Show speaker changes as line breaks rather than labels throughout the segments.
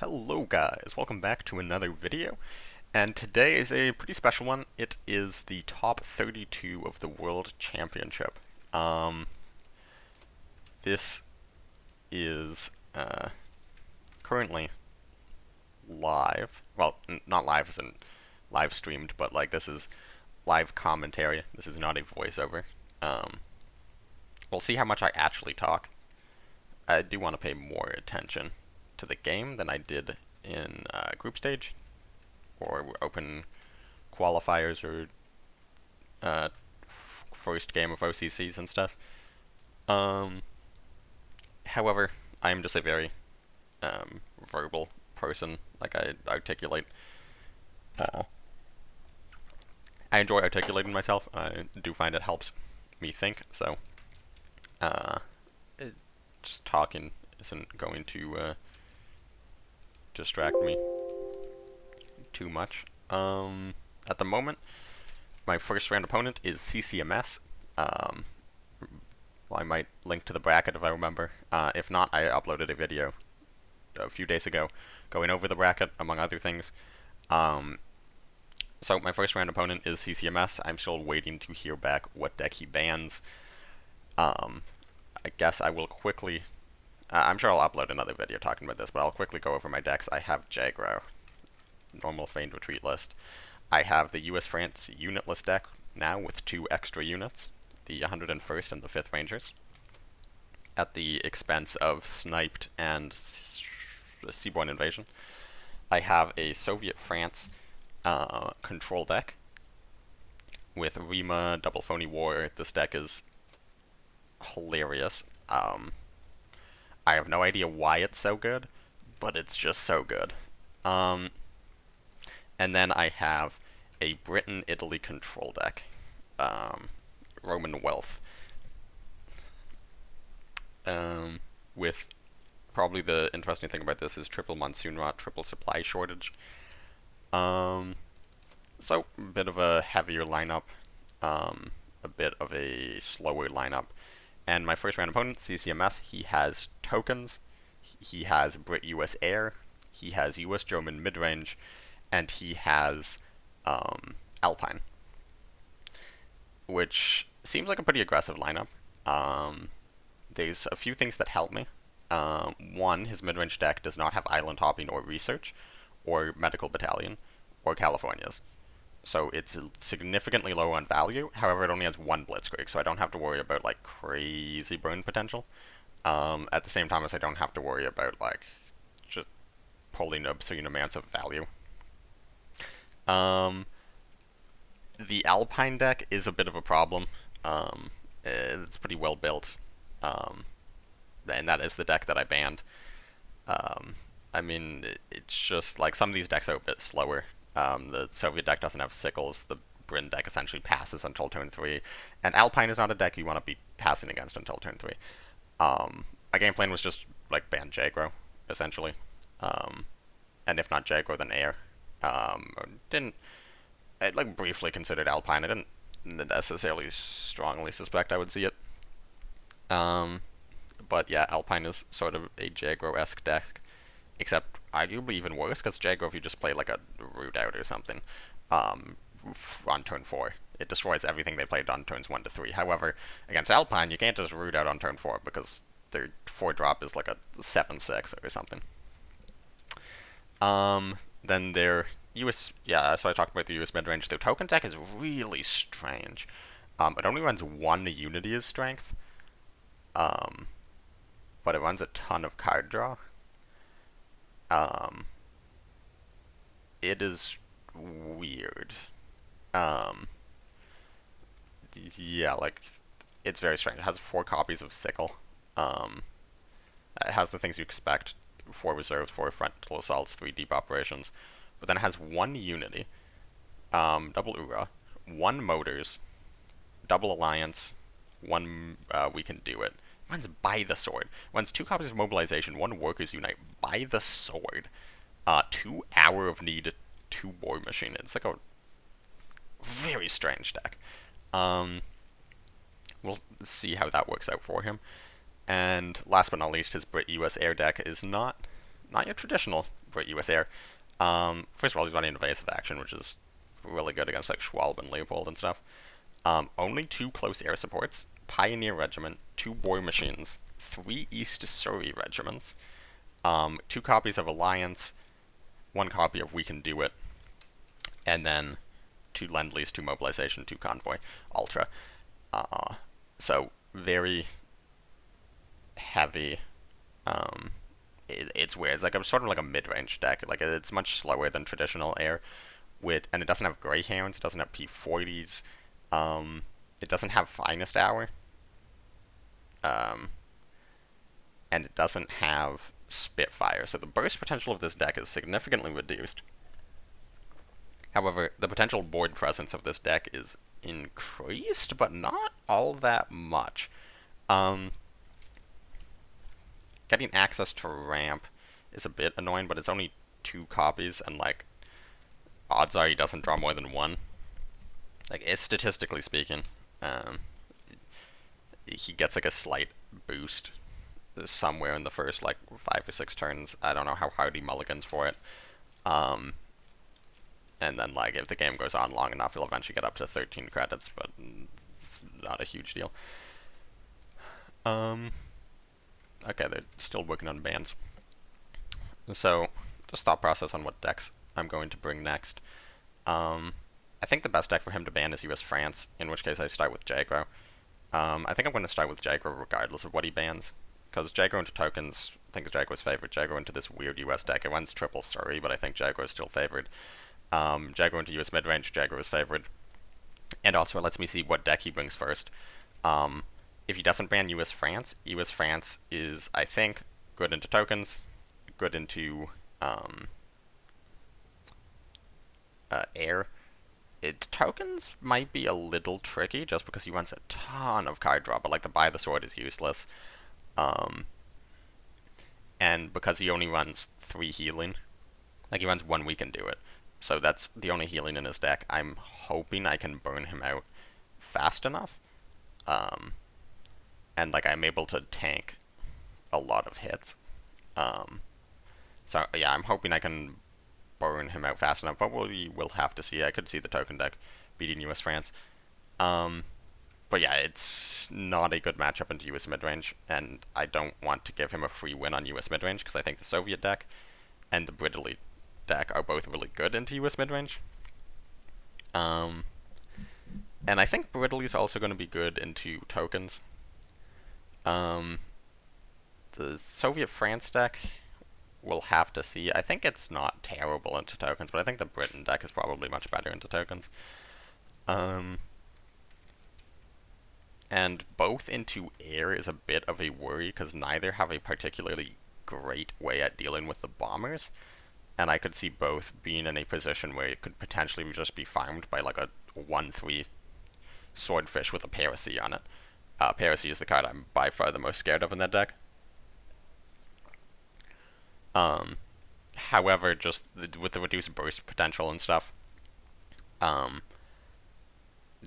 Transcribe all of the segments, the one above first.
Hello guys, welcome back to another video, and today is a pretty special one. It is the top 32 of the World Championship. This is currently live, well, not live as in live streamed, but like this is live commentary. This is not a voiceover. Um, we'll see how much I actually talk. I do want to pay more attention to the game than I did in group stage or open qualifiers or first game of OCCs and stuff. Um, However, I'm just a very verbal person. Like I articulate. Uh, I enjoy articulating myself. I do find it helps me think. So, uh, just talking isn't going to distract me too much. At the moment, my first round opponent is CCMS. Well, I might link to the bracket if I remember. If not, I uploaded a video a few days ago going over the bracket, among other things. So my first round opponent is CCMS. I'm still waiting to hear back what deck he bans. I guess I will quickly... I'm sure I'll upload another video talking about this, but I'll quickly go over my decks. I have Jagro, normal Feigned Retreat list. I have the US-France unitless deck now with 2 extra units, the 101st and the 5th Rangers, at the expense of Sniped and Seaborne Invasion. I have a Soviet France control deck with Rima, Double Phony War. This deck is hilarious. I have no idea why it's so good, but it's just so good. And then I have a Britain-Italy control deck. Roman Wealth. With probably the interesting thing about this is triple monsoon rot, triple supply shortage. So a bit of a heavier lineup, a bit of a slower lineup. And my first round opponent, CCMS, he has tokens, he has Brit US Air, he has US German midrange, and he has Alpine, which seems like a pretty aggressive lineup. There's a few things that help me. One, his midrange deck does not have island hopping or research, or medical battalion, or Californias. So it's significantly low on value. However, it only has 1 Blitzkrieg, so I don't have to worry about like crazy burn potential. At the same time as I don't have to worry about like just pulling obscene amounts of value. The Alpine deck is a bit of a problem. It's pretty well built, and that is the deck that I banned. I mean, it's just like some of these decks are a bit slower. The Soviet deck doesn't have sickles. The Bryn deck essentially passes until turn 3, and Alpine is not a deck you want to be passing against until turn 3. My game plan was just like ban Jagro, essentially, and if not Jagro, then Air. Didn't I like briefly considered Alpine. I didn't necessarily strongly suspect I would see it. But yeah, Alpine is sort of a Jagro-esque deck, except arguably even worse, because Jagro, if you just play like a root out or something, on turn 4, it destroys everything they played on turns 1 to 3. However, against Alpine, you can't just root out on turn 4, because their 4-drop is like a 7/6 or something. Then their US, yeah, so I talked about the US midrange. Their token deck is really strange. It only runs 1 Unity as strength, but it runs a ton of card draw. It is weird. Yeah, like, it's very strange. It has 4 copies of Sickle. It has the things you expect: 4 reserves, 4 frontal assaults, 3 deep operations. But then it has 1 Unity, double URA, 1 Motors, double Alliance, 1 We Can Do It. Runs By the Sword. Runs 2 copies of Mobilization, 1 Workers Unite, By the Sword, 2 Hour of Need, 2 War Machine. It's like a very strange deck. We'll see how that works out for him. And last but not least, his Brit US Air deck is not your traditional for US Air. First of all, he's running evasive action, which is really good against like Schwalbe and Leopold and stuff. Only 2 close air supports, Pioneer Regiment, 2 War Machines, 3 East Surrey regiments, 2 copies of Alliance, 1 copy of We Can Do It, and then 2 Lend-Lease, 2 Mobilization, 2 Convoy, Ultra. So very heavy. It's weird. It's like sort of like a mid-range deck. Like it's much slower than traditional air, and it doesn't have Greyhounds. It doesn't have P40s. It doesn't have Finest Hour. And it doesn't have Spitfire. So the burst potential of this deck is significantly reduced. However, the potential board presence of this deck is increased, but not all that much. Getting access to ramp is a bit annoying, but it's only 2 copies, and like odds are he doesn't draw more than 1. Like statistically speaking, he gets like a slight boost somewhere in the first like 5 or 6 turns. I don't know how hard he mulligans for it. And then like if the game goes on long enough, he'll eventually get up to 13 credits, but it's not a huge deal. Okay, they're still working on bans. So, just thought process on what decks I'm going to bring next. I think the best deck for him to ban is US France, in which case I start with Jagro. I think I'm going to start with Jagro regardless of what he bans, because Jagro into tokens, I think Jagro's favored. Jagro into this weird US deck, it runs triple Surrey, but I think Jagro is still favored. Jagro into US midrange, Jagro is favored. And also it lets me see what deck he brings first. If he doesn't ban US France is, I think, good into tokens, good into air. Tokens might be a little tricky just because he runs a ton of card draw, but like the Buy the Sword is useless. And because he only runs 3 healing, like he runs 1 We Can Do It. So that's the only healing in his deck. I'm hoping I can burn him out fast enough. And like I'm able to tank a lot of hits. So yeah, I'm hoping I can burn him out fast enough, but we will have to see. I could see the token deck beating US France. But yeah, it's not a good matchup into US midrange, and I don't want to give him a free win on US midrange because I think the Soviet deck and the Brit deck are both really good into US midrange. And I think Brit is also going to be good into tokens. The Soviet France deck, we'll have to see. I think it's not terrible into tokens, but I think the Britain deck is probably much better into tokens. And both into air is a bit of a worry because neither have a particularly great way at dealing with the bombers. And I could see both being in a position where it could potentially just be farmed by like a 1/3 Swordfish with a Paracy on it. Paracy is the card I'm by far the most scared of in that deck. However, just with the reduced burst potential and stuff,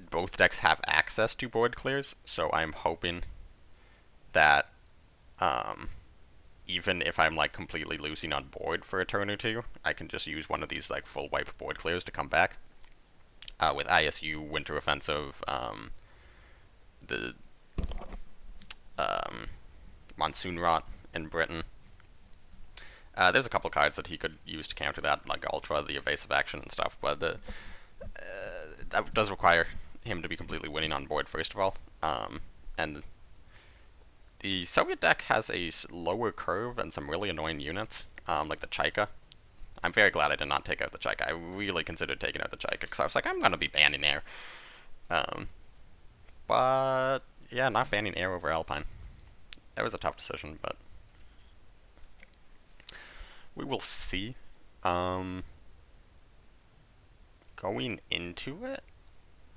both decks have access to board clears, so I'm hoping that even if I'm like completely losing on board for a turn or 2, I can just use one of these like full wipe board clears to come back. With ISU, Winter Offensive, the Monsoon Rot in Britain. There's a couple cards that he could use to counter that, like Ultra, the evasive action and stuff, but that does require him to be completely winning on board, first of all. And the Soviet deck has a lower curve and some really annoying units, like the Chaika. I'm very glad I did not take out the Chaika. I really considered taking out the Chaika, because I was like, I'm going to be banning air. But, yeah, not banning air over Alpine. That was a tough decision, but we will see. Going into it,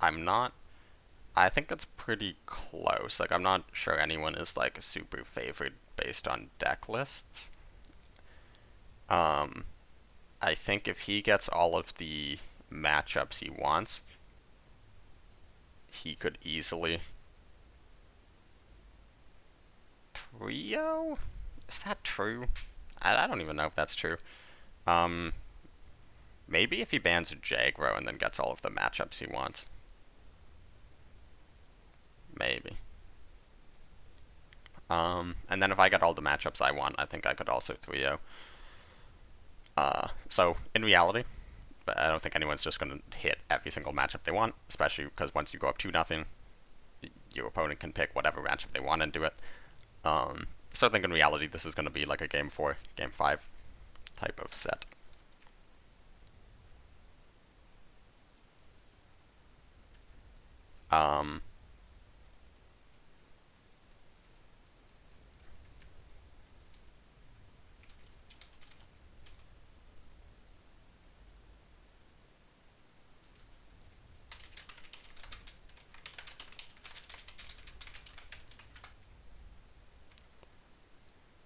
I think it's pretty close. Like, I'm not sure anyone is, like, super favored based on deck lists. I think if he gets all of the matchups he wants, he could easily 3-0? Is that true? I don't even know if that's true. Um, maybe if he bans Jagro and then gets all of the matchups he wants. Maybe. And then if I get all the matchups I want, I think I could also 3-0. So, in reality, but I don't think anyone's just going to hit every single matchup they want, especially because once you go up 2-0, your opponent can pick whatever matchup they want and do it. So I think in reality this is going to be like a game 4, game 5 type of set. Um,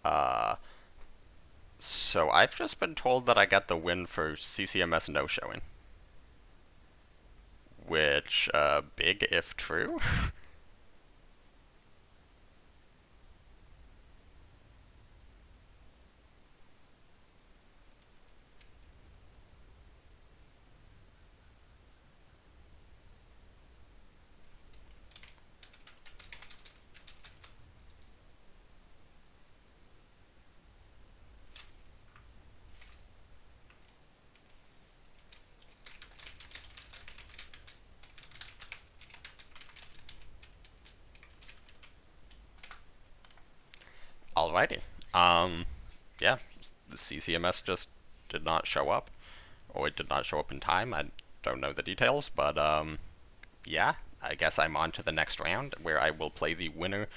uh, so I've just been told that I get the win for CCMS no showing, which big if true. Alrighty. Yeah, the CCMS just did not show up, or it did not show up in time. I don't know the details, but yeah, I guess I'm on to the next round where I will play the winner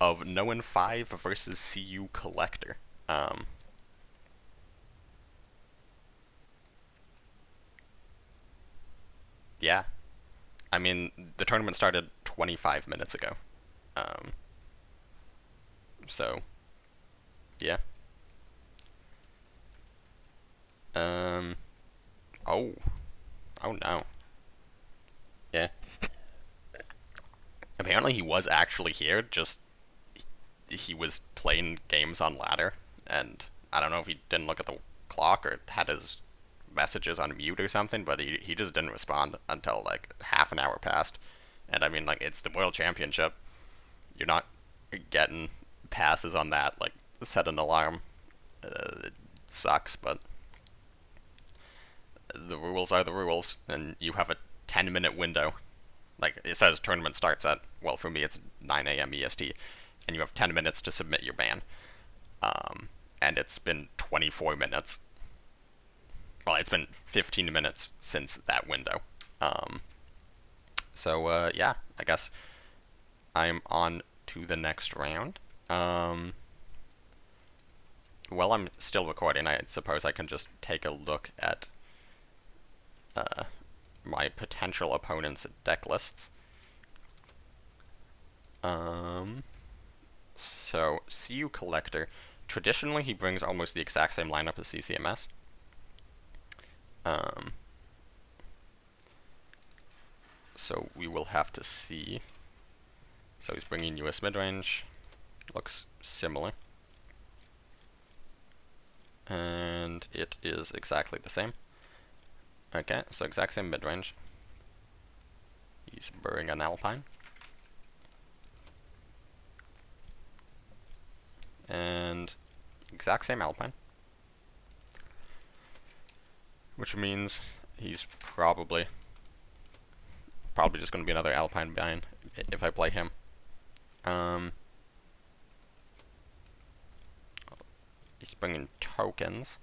of No in 5 versus CU Collector. Um, yeah, I mean, the tournament started 25 minutes ago. Um, so, yeah. Um, oh, oh no. Yeah. Apparently he was actually here, just he was playing games on ladder, and I don't know if he didn't look at the clock or had his messages on mute or something, but he just didn't respond until like half an hour passed. And I mean, like, it's the World Championship. You're not getting passes on that. Like, set an alarm. It sucks, but the rules are the rules, and you have a 10-minute window. Like, it says tournament starts at, well, for me, it's 9 a.m. EST, and you have 10 minutes to submit your ban. And it's been 24 minutes. Well, it's been 15 minutes since that window. Um, so, yeah, I guess I'm on to the next round. While I'm still recording, I suppose I can just take a look at uh, my potential opponent's deck lists. So CU Collector, traditionally he brings almost the exact same lineup as CCMS. Um, so we will have to see. So he's bringing US midrange, looks similar. And it is exactly the same. Okay, so exact same midrange. He's burring an Alpine. And exact same Alpine. Which means he's probably just going to be another Alpine bind if I play him. He's bringing tokens.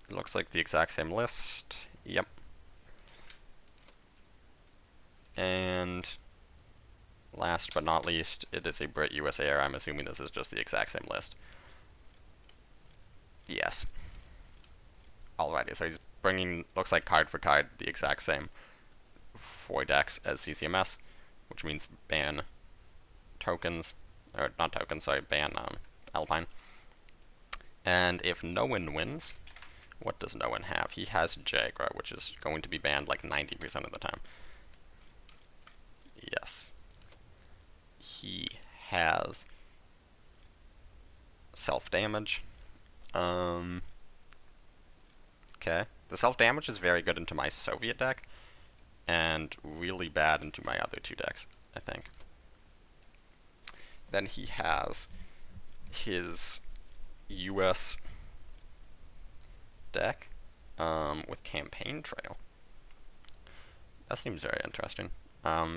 It looks like the exact same list. Yep. And last but not least, it is a Brit USAR. I'm assuming this is just the exact same list. Yes. Alrighty, so he's bringing, looks like card for card, the exact same 4 decks as CCMS, which means ban tokens, or not tokens, sorry, ban Alpine. And if no one wins, what does no one have? He has Jagro, which is going to be banned like 90% of the time. Yes. He has self-damage, Okay. The self-damage is very good into my Soviet deck, and really bad into my other two decks, I think. Then he has his US deck with Campaign Trail. That seems very interesting.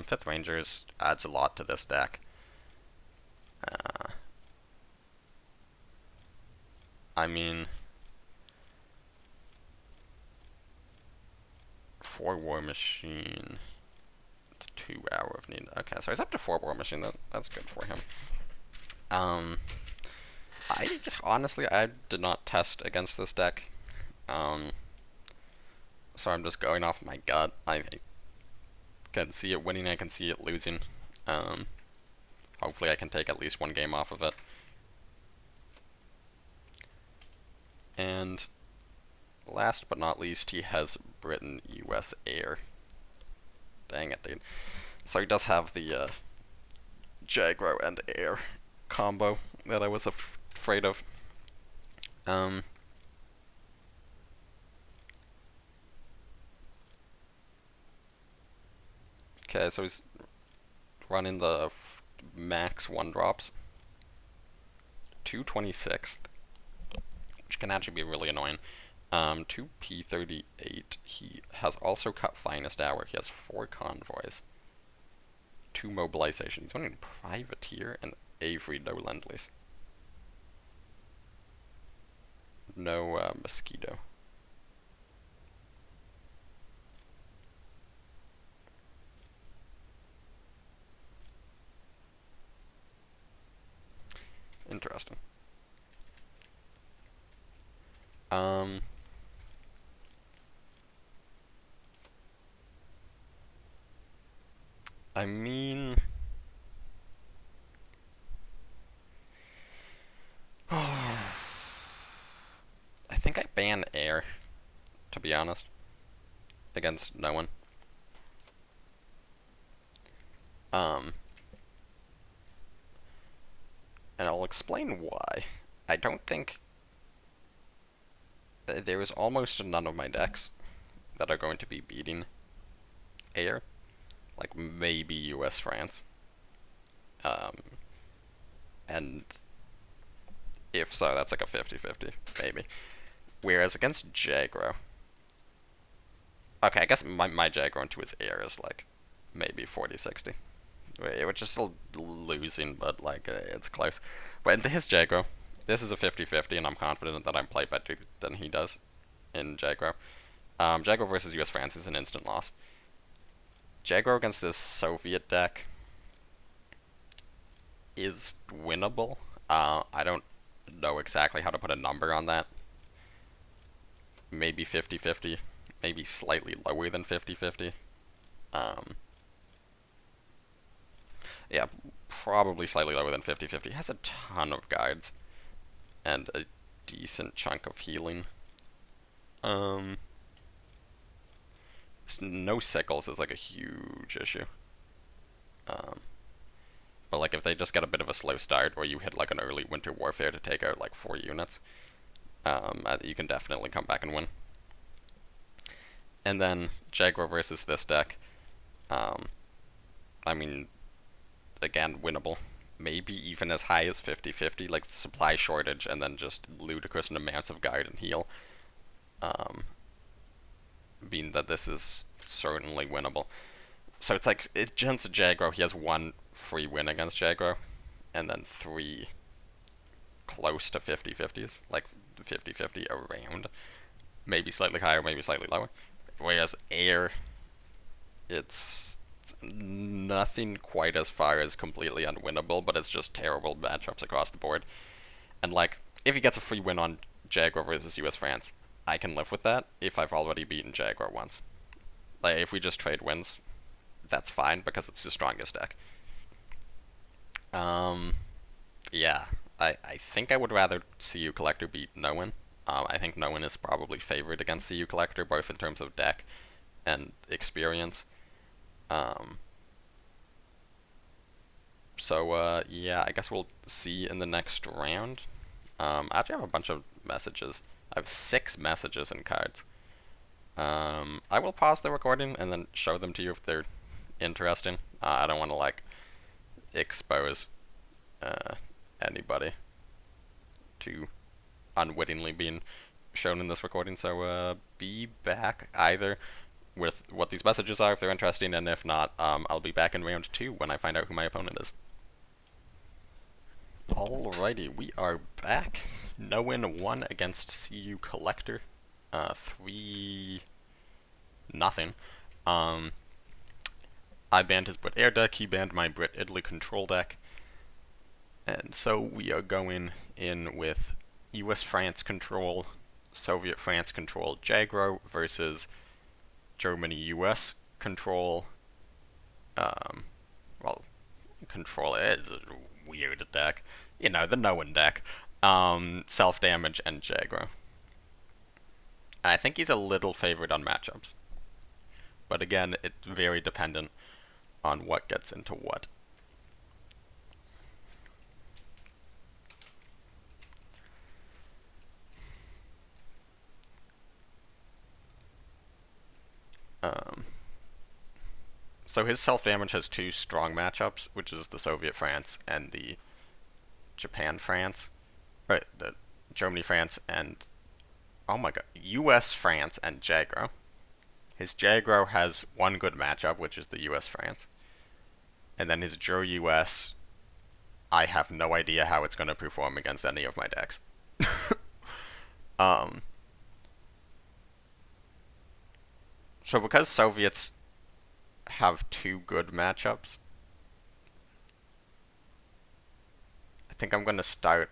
Fifth Rangers adds a lot to this deck. I mean, 4 War Machine, 2 Hour of Need. Okay, so he's up to 4 War Machine. That's good for him. I honestly, I did not test against this deck. So I'm just going off my gut. I can see it winning, I can see it losing. Hopefully I can take at least one game off of it. And last but not least, he has Britain US Air. Dang it, dude. So he does have the Jagro and Air combo that I was afraid of. Okay, so he's running the max 1-drops. 226th, which can actually be really annoying. 2 P38. He has also cut Finest Hour. He has 4 Convoys. 2 Mobilization. He's running Privateer and Avery, no Lend-Lease. No Mosquito. Interesting. I mean, I think I ban Air, to be honest, against no one. And I'll explain why. I don't think there is almost none of my decks that are going to be beating Air. Like maybe US France. And if so, that's like a 50-50, maybe. Whereas against Jagro, okay, I guess my Jagro into his Air is like maybe 40-60. Which is still losing, but like it's close. But into his Jagro, this is a 50-50, and I'm confident that I play better than he does in Jagro. Jagro versus US France is an instant loss. Jagro against this Soviet deck is winnable. I don't know exactly how to put a number on that. Maybe 50-50, maybe slightly lower than 50-50. Yeah, probably slightly lower than 50-50. Has a ton of guides and a decent chunk of healing. No sickles is like a huge issue. But like if they just get a bit of a slow start, or you hit like an early Winter Warfare to take out like 4 units, you can definitely come back and win. And then Jaguar versus this deck, I mean, again, winnable. Maybe even as high as 50-50, like supply shortage and then just ludicrous amounts of guard and heal. Being that this is certainly winnable. So it's like, against Jagro, he has 1 free win against Jagro, and then 3 close to 50-50s, like 50-50 around. Maybe slightly higher, maybe slightly lower. Whereas Air, it's nothing quite as far as completely unwinnable, but it's just terrible matchups across the board. And like, if he gets a free win on Jaguar versus US France, I can live with that if I've already beaten Jaguar once. Like, if we just trade wins, that's fine because it's the strongest deck. Yeah, I think I would rather CU Collector beat Noen. I think Noen is probably favored against CU Collector, both in terms of deck and experience. So, yeah, I guess we'll see in the next round. I actually have a bunch of messages. I have 6 messages in cards. I will pause the recording and then show them to you if they're interesting. I don't want to like expose anybody to unwittingly being shown in this recording. So be back either with what these messages are if they're interesting, and if not, I'll be back in round 2 when I find out who my opponent is. Alrighty, we are back. No win 1 against CU Collector. 3 nothing. I banned his Brit Air deck, he banned my Brit Italy control deck. And so we are going in with US France control, Soviet France control Jagro versus Germany US control. Well, control is a weird deck. You know, the no-win deck. Self-damage and Jagro. And I think he's a little favored on matchups. But again, it's very dependent on what gets into what. So his self-damage has 2 strong matchups, which is the Soviet France and the Japan France. Right, the Germany France and, oh my god, US France and Jagro. His Jagro has 1 good matchup, which is the US France. And then his Joe US, I have no idea how it's going to perform against any of my decks. So because Soviets have 2 good matchups, I think I'm going to start,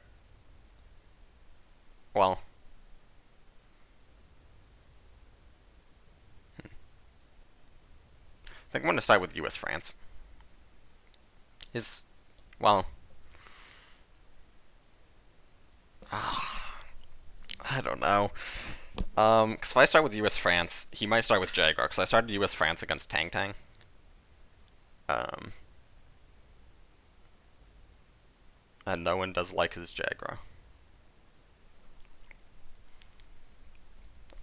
well, I think I'm going to start with US France. Well, I don't know. Because if I start with US France, he might start with Jaguar, because I started US France against Tang Tang. And no one does like his Jaguar.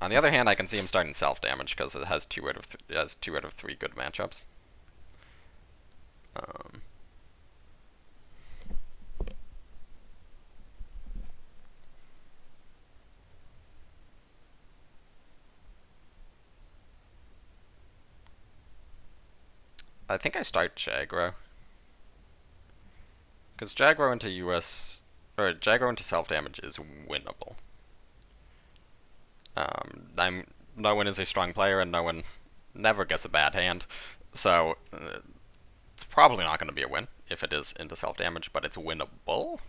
On the other hand, I can see him starting self-damage, because it has 2 out of 3 good matchups. I think I start Jagro. Because Jagro into Jagro into self-damage is winnable. No one is a strong player, and no one never gets a bad hand, so it's probably not going to be a win if it is into self-damage, but it's winnable.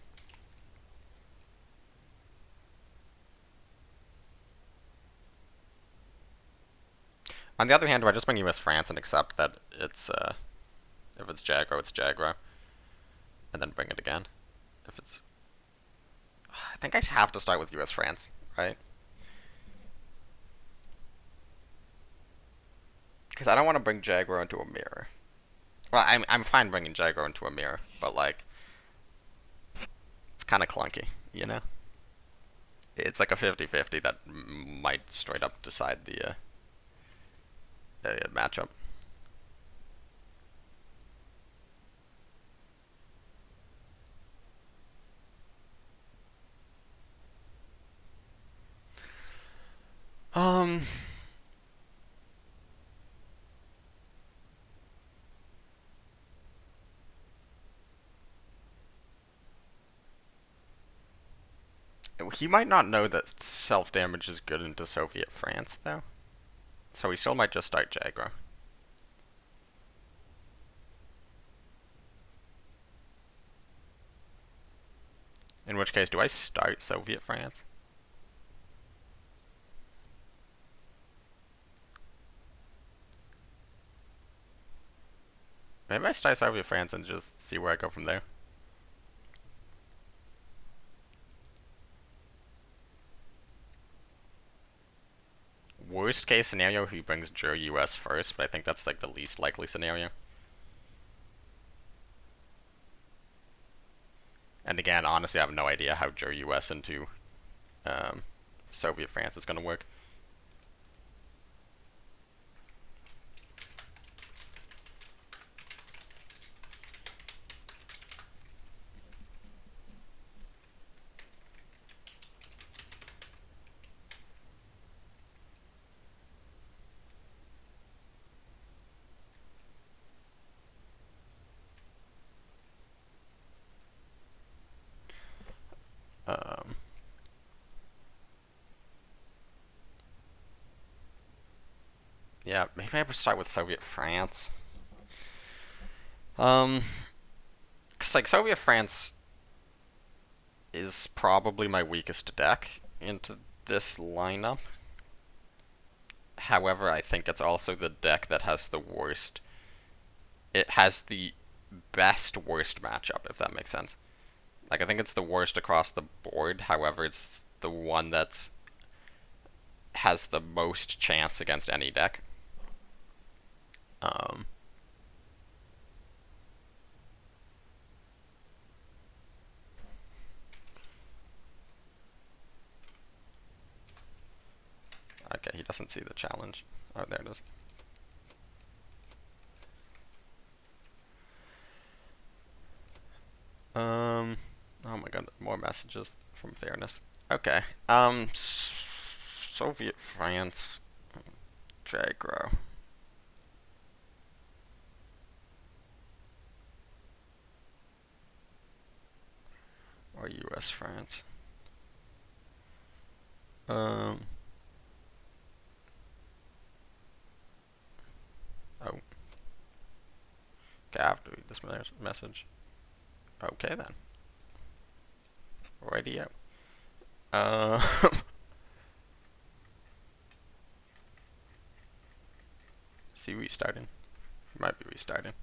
On the other hand, do I just bring US France and accept that it's, if it's Jagro, it's Jagro, and then bring it again? If it's... I think I have to start with US France, right? Because I don't want to bring Jagro into a mirror. Well, I'm fine bringing Jagro into a mirror, but, like, it's kind of clunky, you know? It's like a 50-50 that might straight up decide the matchup. He might not know that self-damage is good into Soviet France, though. So he still might just start Jagro. In which case, do I start Soviet France? Maybe I start Soviet France and just see where I go from there. Worst case scenario, he brings Joe US first, but I think that's like the least likely scenario. And again, honestly, I have no idea how US into um, Soviet France is going to work. Um, yeah, maybe I would start with Soviet France. Cause like Soviet France is probably my weakest deck into this lineup. However, I think it's also the deck that has the worst. It has the best worst matchup, if that makes sense. Like I think it's the worst across the board. However, it's the one that's has the most chance against any deck. Um, okay, he doesn't see the challenge. Oh, there it is. Oh my god, more messages from Fairness. Okay. Soviet France, Jagro. Or US France. Um. Oh. Okay, I have to read this message. Okay then. Radio. Uh. See restarting. Might be restarting.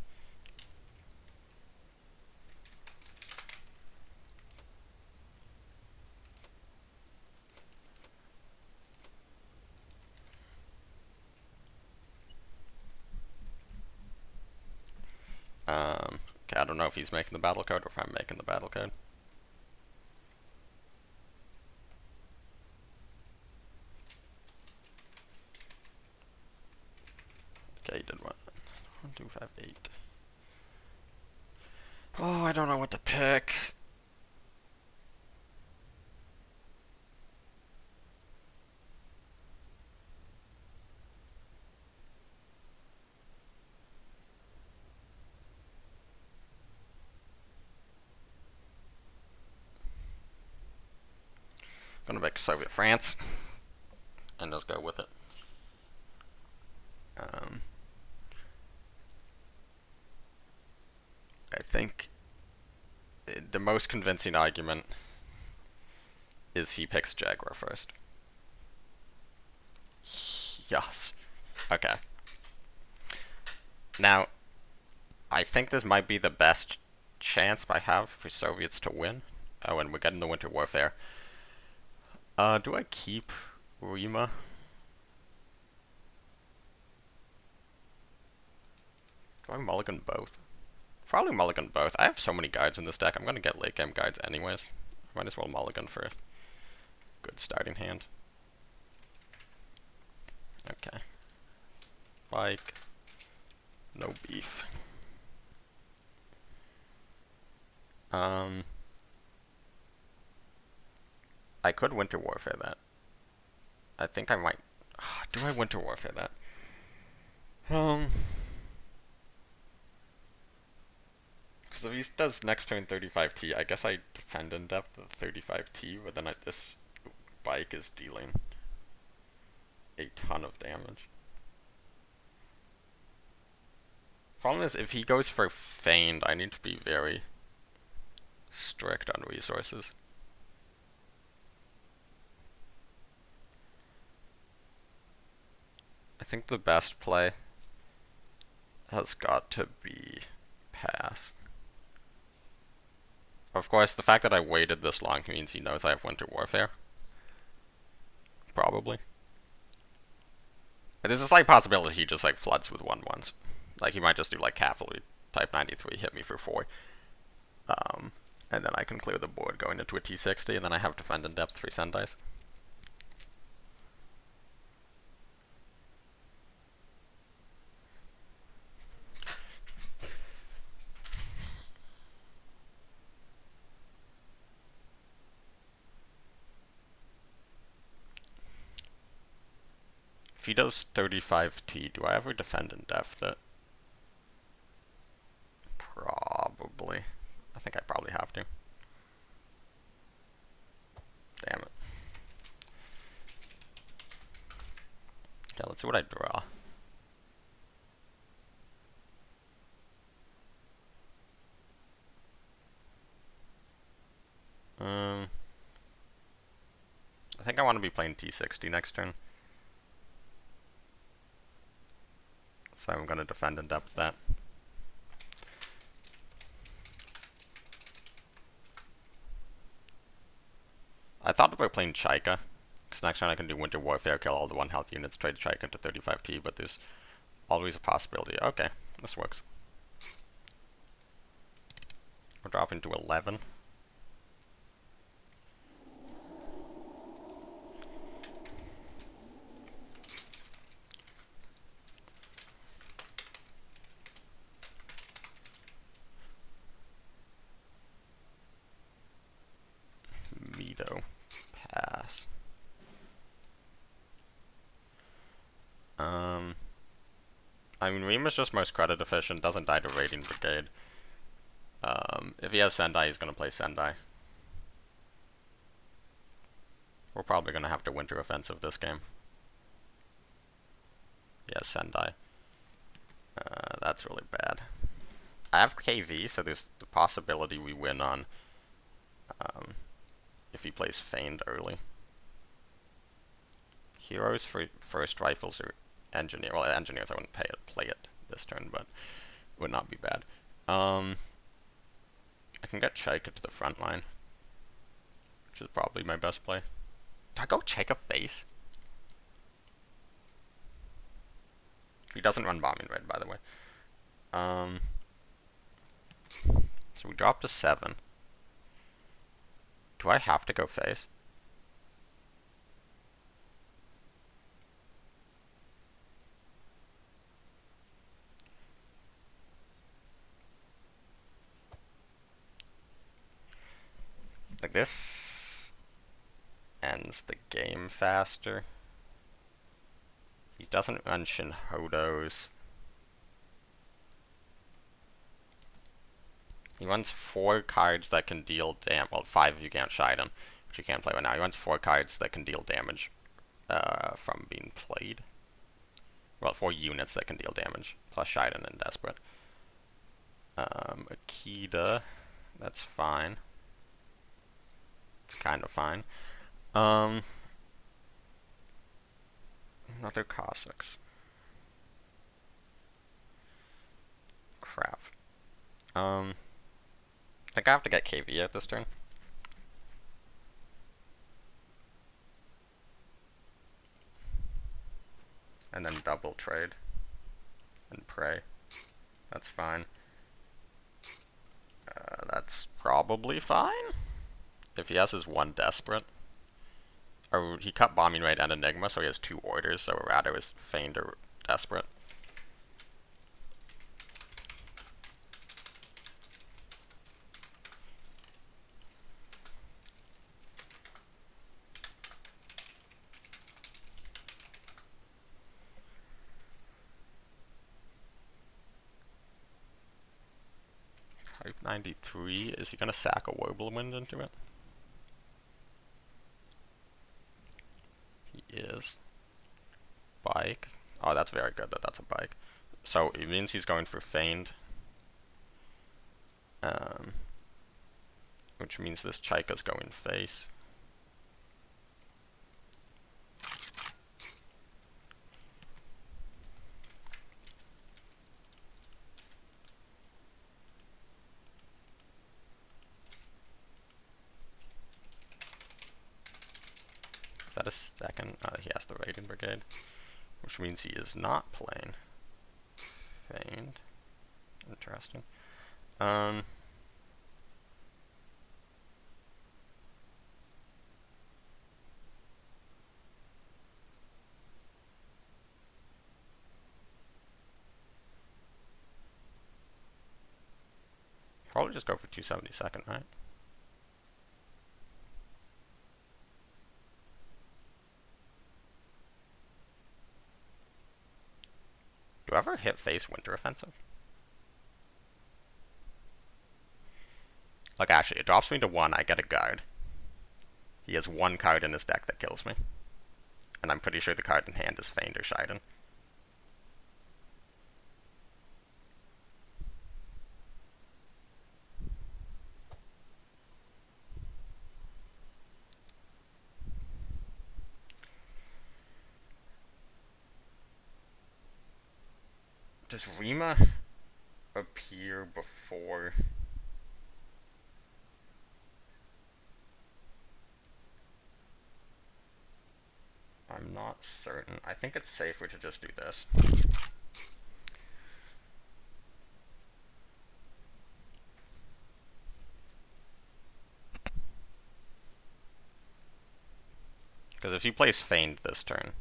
Okay, I don't know if he's making the battle code or if I'm making the battle code. Okay, he did what? 1, 2, 5, 8. Oh, I don't know what to pick. I'm gonna pick Soviet France and just go with it. I think the most convincing argument is he picks Jaguar first. Yes. Okay. Now, I think this might be the best chance I have for Soviets to win. Oh, and we're getting the Winter Warfare. Do I keep Rima? Do I mulligan both? Probably mulligan both. I have so many guides in this deck. I'm gonna get late game guides anyways. Might as well mulligan for a good starting hand. Okay. Bike. No beef. I could Winter Warfare that. I think I might. Do I Winter Warfare that? Because if he does next turn 35T, I guess I defend in depth of 35T, but then this bike is dealing a ton of damage. Problem is, if he goes for Feigned, I need to be very strict on resources. I think the best play has got to be pass. Of course, the fact that I waited this long means he knows I have Winter Warfare. Probably. There's a slight possibility he just like floods with 1/1s. Like he might just do like Cavalry type 93, hit me for 4. And then I can clear the board going into a T60, and then I have defend in depth 3 Sendais. If he does 35T, do I ever defend in depth it? Probably. I think I probably have to. Damn it. Okay, let's see what I draw. I think I want to be playing T60 next turn. So I'm going to defend in depth that. I thought about playing Chaika, because next turn I can do Winter Warfare, kill all the 1 health units, trade Chaika to 35T, but there's always a possibility. Okay, this works. We're dropping to 11. Veto. Pass. I mean, Rima's just most credit efficient, doesn't die to Raiding Brigade. If he has Sendai, he's going to play Sendai. We're probably going to have to Winter Offensive this game. Yeah, Sendai. That's really bad. I have KV, so there's the possibility we win on if he plays Feigned early. Heroes for first rifles or engineer. Well, engineers I wouldn't play it this turn, but it would not be bad. I can get Chaika to the front line, which is probably my best play. Do I go Chaika face? He doesn't run Bombing Raid, by the way. So we drop to 7. Do I have to go face? Like, this ends the game faster. He doesn't run Shinhodos. He runs 4 cards that can deal damage. Well, 5 if you can't Shide him, which you can't play right now. He runs 4 cards that can deal damage from being played. Well, 4 units that can deal damage, plus Shiden and Desperate. Akita, that's fine. It's kind of fine. Another Cossacks. Crap. I think I have to get KV out this turn. And then double trade. And pray. That's fine. That's probably fine. If he has his 1 Desperate. Or he cut Bombing Raid and Enigma, so he has 2 orders, so rather is Feigned or Desperate. Type 93, is he gonna sack a Whirlwind into it? He is. Bike. Oh, that's very good that that's a bike. So it means he's going for Feigned. Which means this Chaika's going face. Is that a second? He has the Raiding Brigade. Which means he is not playing Feigned. Interesting. Probably just go for 272nd, right? Do I ever hit face Winter Offensive? Like, actually, it drops me to 1, I get a guard. He has 1 card in his deck that kills me. And I'm pretty sure the card in hand is Feigned or Shiden. Does Rima appear before... I'm not certain. I think it's safer to just do this. Because if he plays Feigned this turn,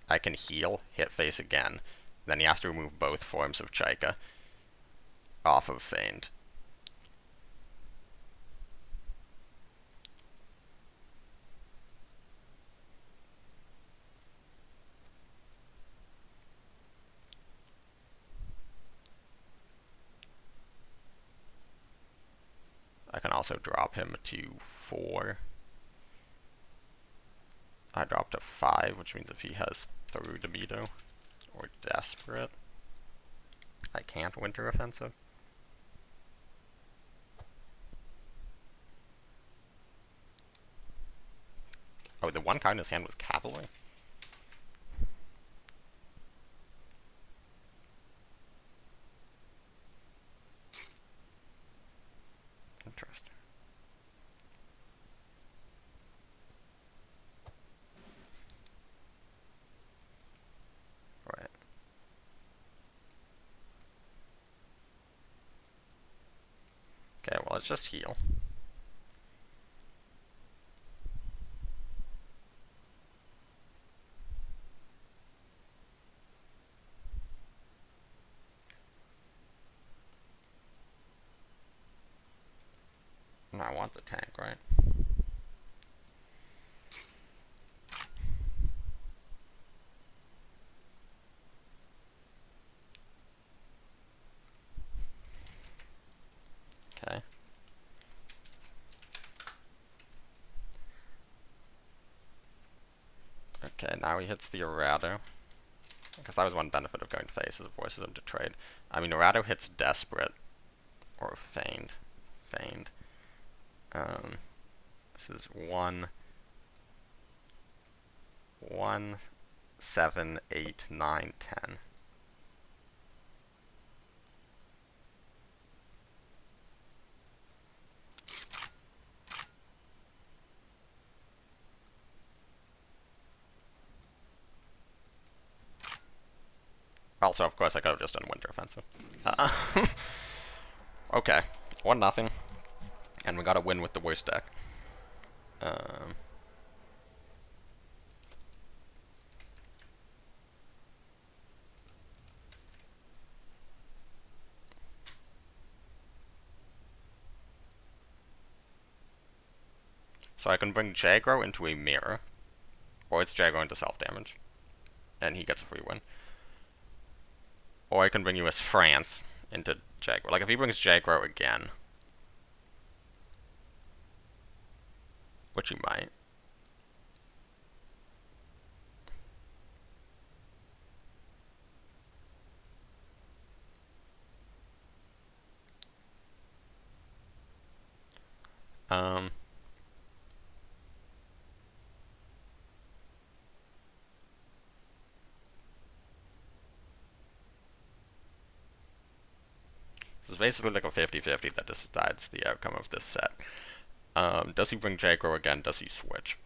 I can heal, hit face again, then he has to remove both forms of Chaika off of Feigned. I can also drop him to 4. I dropped to 5, which means if he has Through Debido or Desperate, I can't Winter Offensive. Oh, the 1 card in his hand was Cavalry? Interesting. Right. Okay, well, let's just heal. And I want the tank, right? Okay. Okay, now he hits the errata. Because that was one benefit of going face, is it forces him to trade. I mean, errata hits Desperate or Feigned. Feigned. This is 1, 1, 7, 8, 9, 10. Also, of course, I could have just done Winter Offensive. Okay, 1-0. And we got a win with the worst deck. So I can bring Jagro into a mirror, or it's Jagro into self-damage, and he gets a free win. Or I can bring US France into Jagro. Like, if he brings Jagro again, which he might. It's basically like a 50-50 that decides the outcome of this set. Does he bring Jagro again? Does he switch?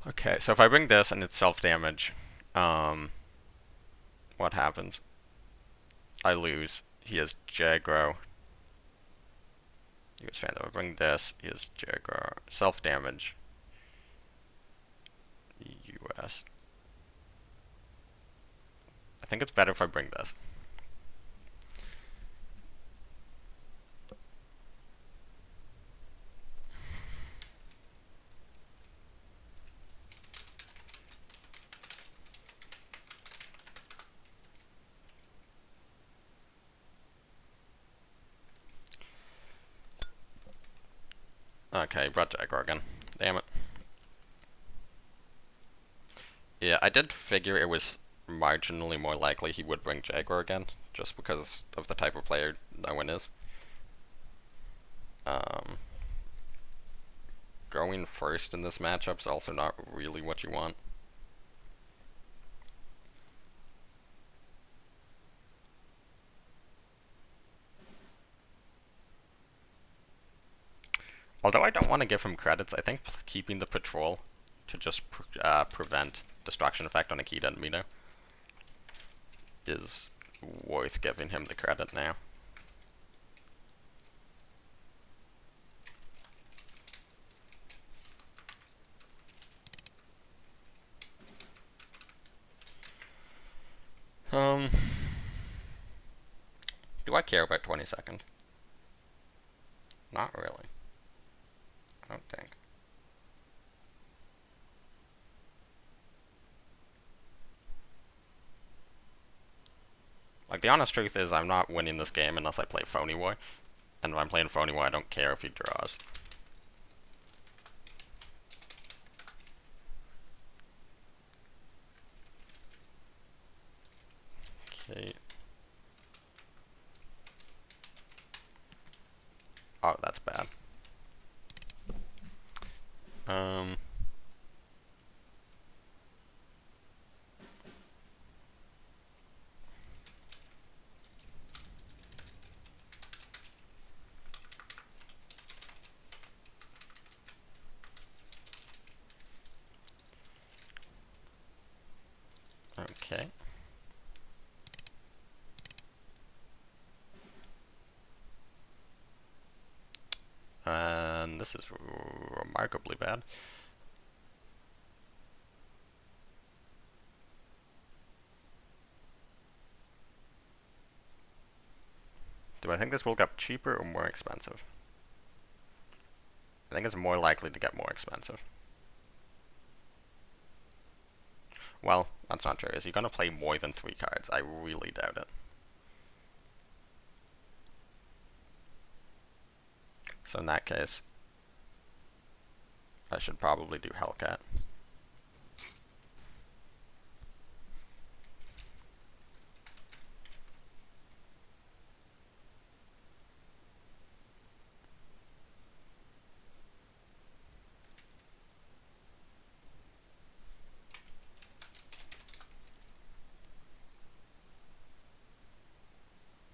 Okay, Okay, so if I bring this and it's self-damage, what happens? I lose. He has Jagro. US Phantom. I bring this. He has Jagro. Self-damage. US. I think it's better if I bring this. Okay, brought Jagro again. Damn it. Yeah, I did figure it was marginally more likely he would bring Jaguar again, just because of the type of player no one is. Going first in this matchup is also not really what you want. Although I don't want to give him credits, I think keeping the patrol to just prevent destruction effect on Akita and Mino is worth giving him the credit now. Do I care about 22nd? Not really. I don't think. Like, the honest truth is I'm not winning this game unless I play Phony War. And if I'm playing Phony War, I don't care if he draws. Okay. Oh, that's bad. Okay. And this is remarkably bad. Do I think this will get cheaper or more expensive? I think it's more likely to get more expensive. Well, that's not true. Is he going to play more than 3 cards? I really doubt it. So in that case, I should probably do Hellcat.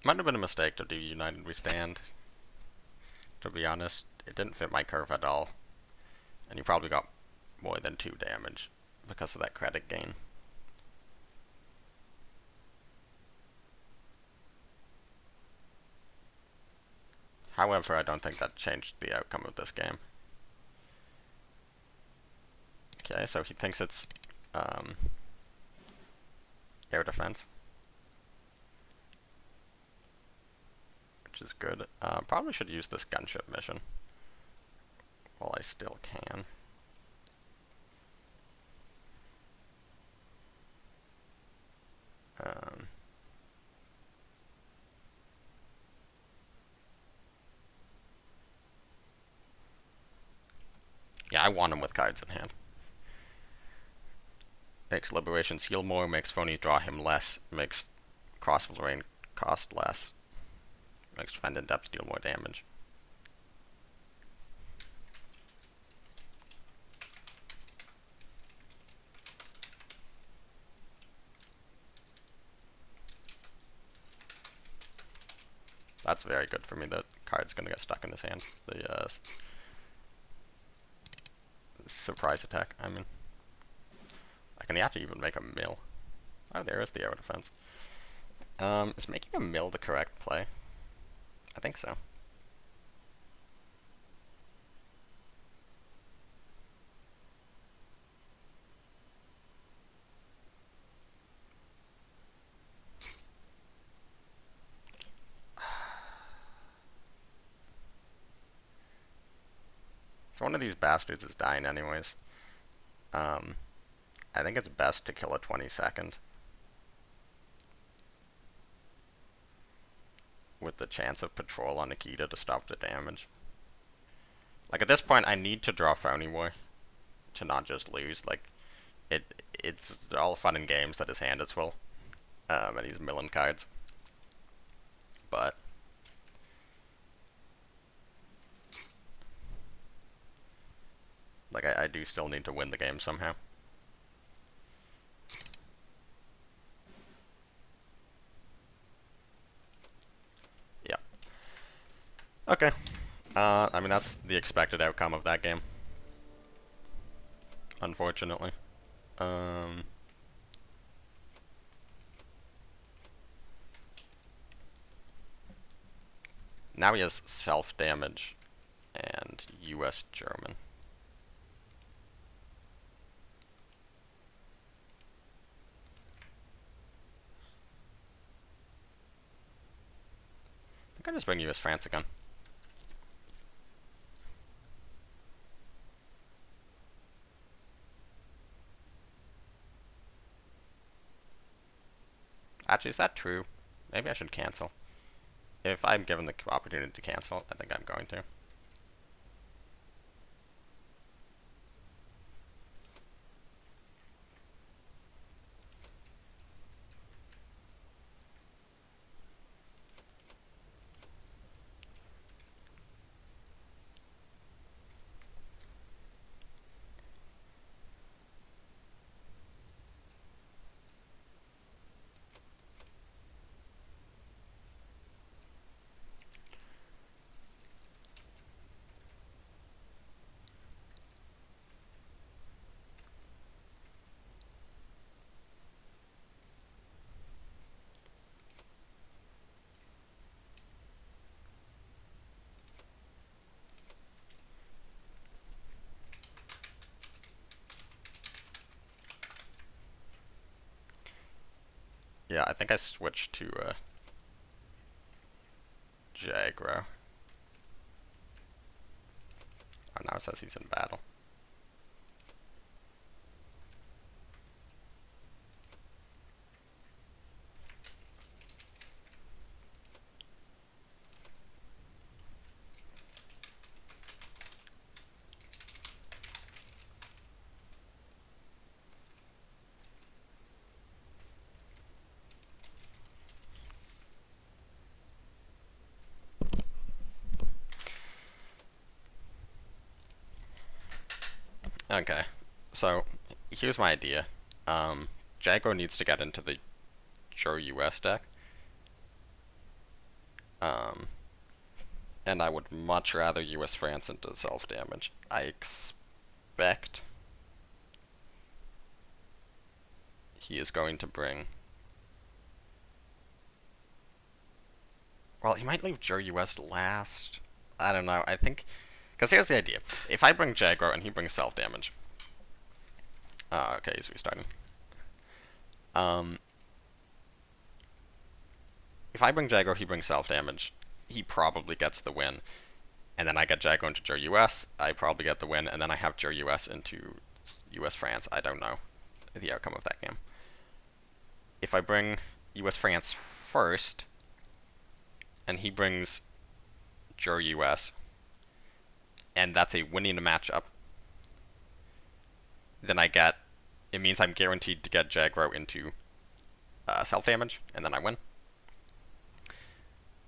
Might have been a mistake to do United We Stand. To be honest, it didn't fit my curve at all. And you probably got more than 2 damage because of that credit gain. However, I don't think that changed the outcome of this game. Okay, so he thinks it's air defense, which is good. Probably should use this gunship mission while I still can. Yeah, I want him with cards in hand. Makes Liberations heal more, makes Phony draw him less, makes Crossful Rain cost less, makes Defend in Depth deal more damage. That's very good for me. The card's gonna get stuck in his hand. The surprise attack, I mean. Can he actually even make a mill? Oh, there is the air defense. Is making a mill the correct play? I think so. So one of these bastards is dying anyways. I think it's best to kill a 22nd. With the chance of patrol on Nikita to stop the damage. Like, at this point, I need to draw Phony War to not just lose. Like, it's all fun and games that his hand is full. And he's milling cards. But like, I do still need to win the game somehow. Yeah. Okay. I mean, that's the expected outcome of that game. Unfortunately. Now he has self-damage and US German. I think I just bring US France again. Actually, is that true? Maybe I should cancel. If I'm given the opportunity to cancel, I think I'm going to. Yeah, I think I switched to Jagro. Oh, now it says he's in battle. Okay, so here's my idea. Jagro needs to get into the Joe US deck. And I would much rather US France into self-damage. I expect he is going to bring... Well, he might leave Joe US last. I don't know, I think... Because here's the idea. If I bring Jagro and he brings self-damage... okay, he's restarting. If I bring Jagro, he brings self-damage. He probably gets the win. And then I get Jagro into Joe US, I probably get the win, and then I have Joe US into US France. I don't know the outcome of that game. If I bring US France first, and he brings Joe US, and that's a winning matchup, then it means I'm guaranteed to get Jagro into self-damage, and then I win.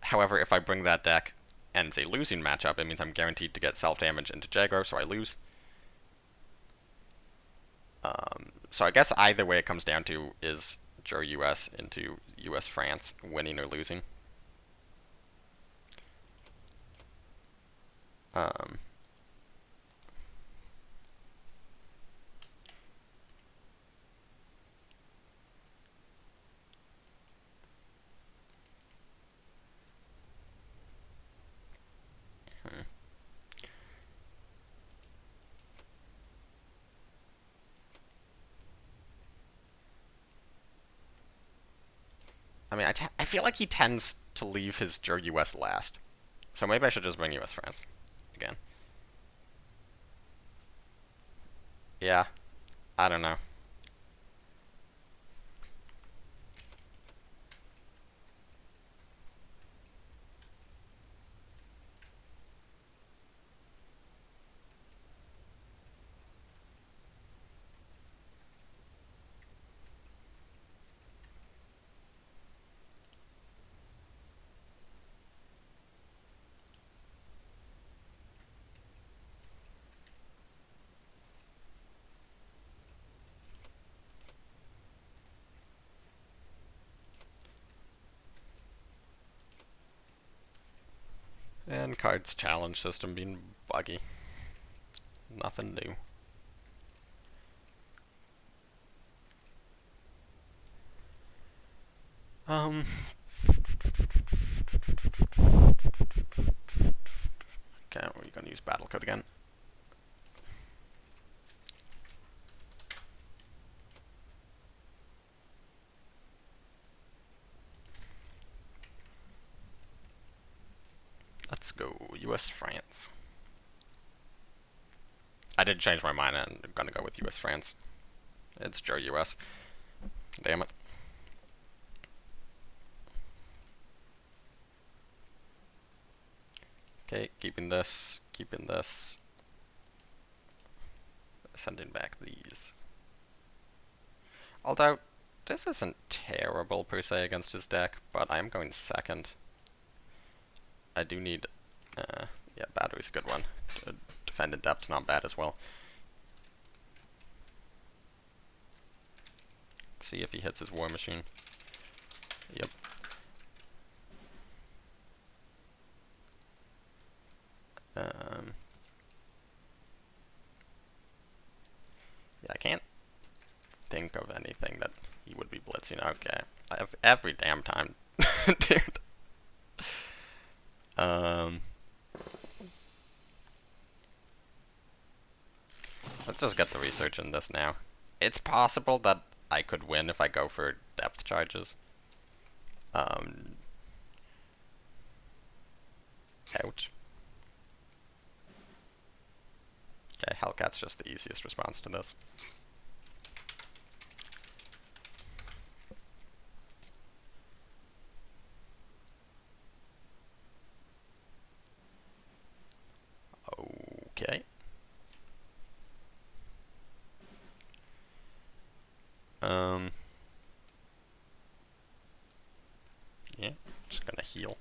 However, if I bring that deck and it's a losing matchup, it means I'm guaranteed to get self-damage into Jagro, so I lose. So I guess either way it comes down to is Joe US into US France, winning or losing. I mean, I feel like he tends to leave his Ger US last. So maybe I should just bring US France again. Yeah, I don't know. And KARDS challenge system being buggy. Nothing new. Um. Okay, we're gonna use battle code again. Let's go US France. I did change my mind and I'm gonna go with US France. It's Joe US. Damn it. Okay, keeping this, sending back these. Although, this isn't terrible per se against his deck, but I am going second. I do need, yeah, battery's a good one. Defend in depth's not bad as well. Let's see if he hits his war machine. Yep. Yeah, I can't think of anything that he would be blitzing. Okay. I have every damn time. Dude. Let's just get the research in this now. It's possible that I could win if I go for depth charges. Ouch. Okay, Hellcat's just the easiest response to this. Okay. Yeah, just gonna heal.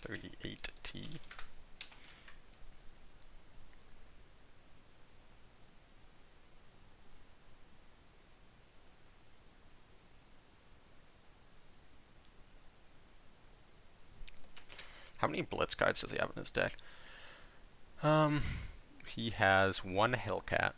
38T. How many blitz cards does he have in his deck? He has one Hellcat.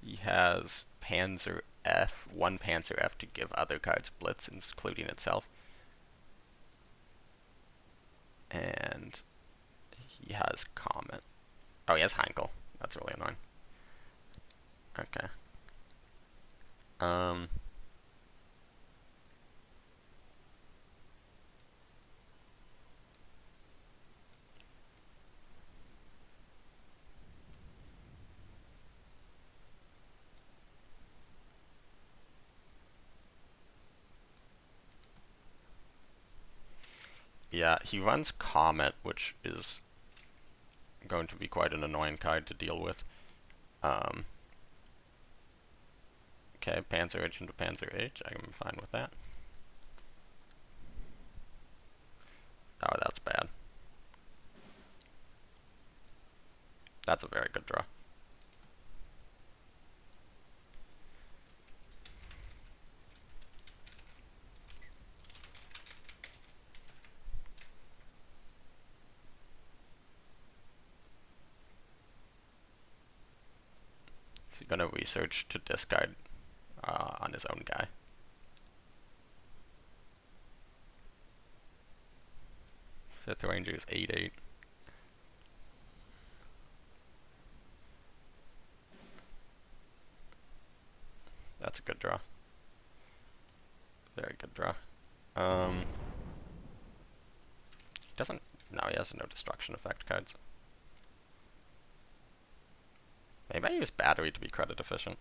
He has Panzer F, one Panzer F to give other cards blitz, including itself. And he has Comet. Oh, he has Heinkel. That's really annoying. Okay. Yeah, he runs Comet, which is going to be quite an annoying card to deal with. Okay, Panzer H into Panzer H. I'm fine with that. Oh, that's bad. That's a very good draw. Is he gonna research to discard on his own guy? 5th Ranger is 8-8. That's a good draw. Very good draw. Doesn't... No, he has no destruction effect cards. Maybe I use battery to be credit efficient.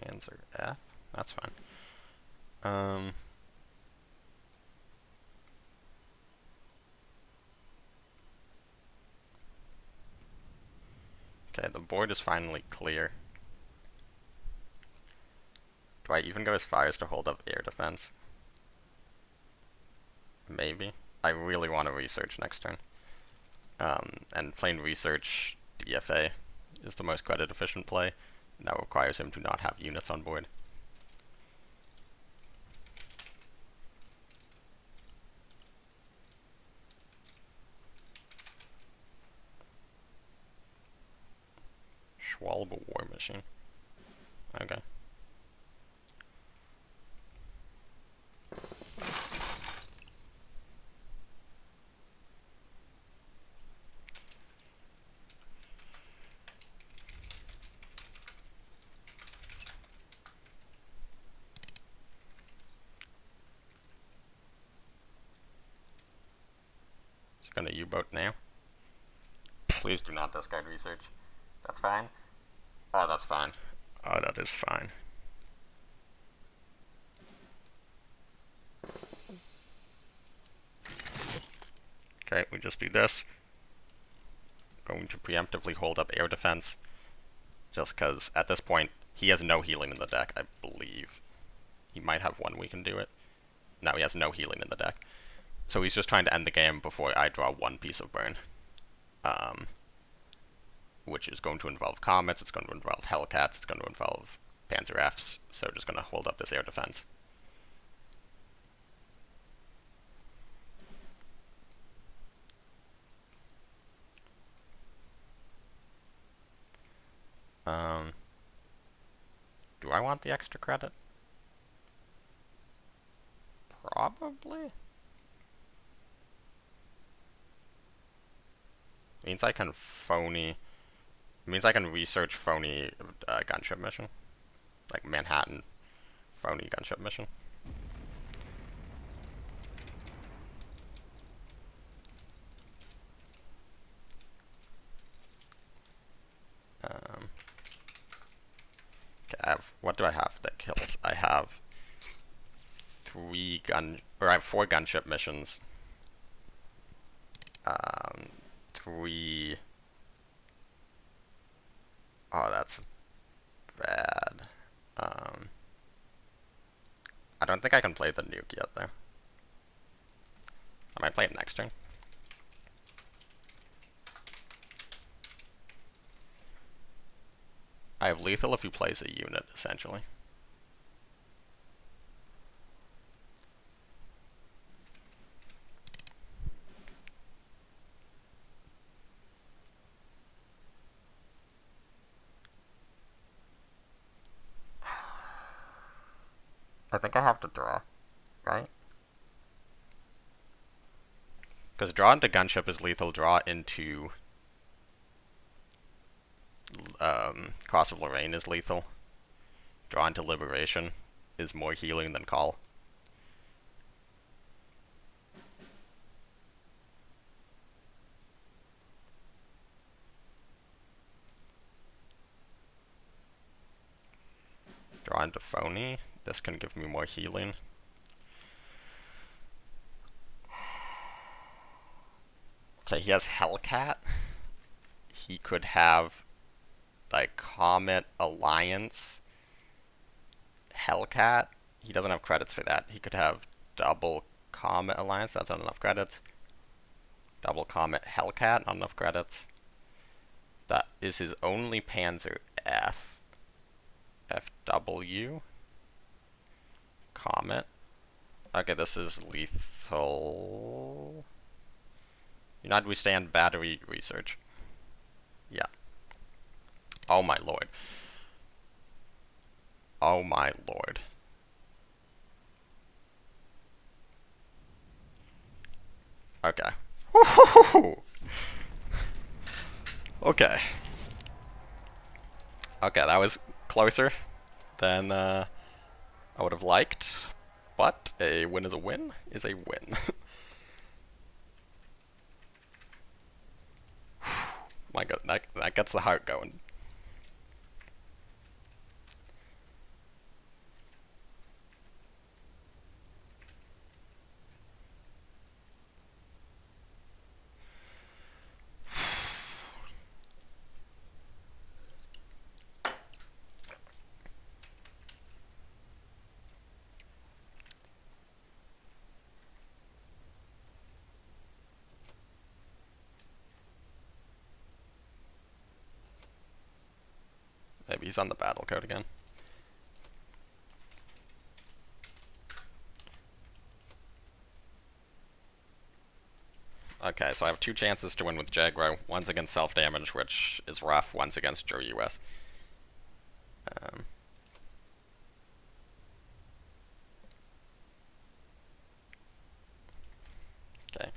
Panzer F? That's fine. Okay, the board is finally clear. Do I even go as far as to hold up air defense? Maybe. I really want to research next turn. And plain research DFA is the most credit efficient play. And that requires him to not have units on board. Schwalbe War Machine. Okay. Just gonna U-boat now. Please do not discard research. That's fine. Oh, that's fine. Oh, that is fine. Okay, we just do this. Going to preemptively hold up air defense. Just because at this point, he has no healing in the deck, I believe. He might have one we can do it. No, he has no healing in the deck. So he's just trying to end the game before I draw one piece of burn. Which is going to involve comets, it's going to involve Hellcats, it's going to involve Panzer Fs, so just going to hold up this air defense. Do I want the extra credit? Probably. Means I can phony... Means I can research phony gunship mission. Like Manhattan phony gunship mission. Okay, what do I have that kills? I have I have 4 gunship missions. 3... Oh, that's bad. I don't think I can play the nuke yet, though. I might play it next turn. I have lethal if he plays a unit, essentially. I think I have to draw, right? Because draw into gunship is lethal, draw into Cross of Lorraine is lethal. Draw into Liberation is more healing than call. Draw find a phony. This can give me more healing. Okay, he has Hellcat. He could have like Comet Alliance Hellcat. He doesn't have credits for that. He could have double Comet Alliance. That's not enough credits. Double Comet Hellcat, not enough credits. That is his only Panzer F. FW. Comet. Okay, this is lethal. United We Stand battery research. Yeah. Oh my lord. Oh my lord. Okay. Okay. Okay, that was closer than I would have liked, but a win is a win is a win. My god, that gets the heart going. Maybe he's on the battle code again. Okay, so I have two chances to win with Jagro. One's against self-damage, which is rough. One's against Joe US. Okay.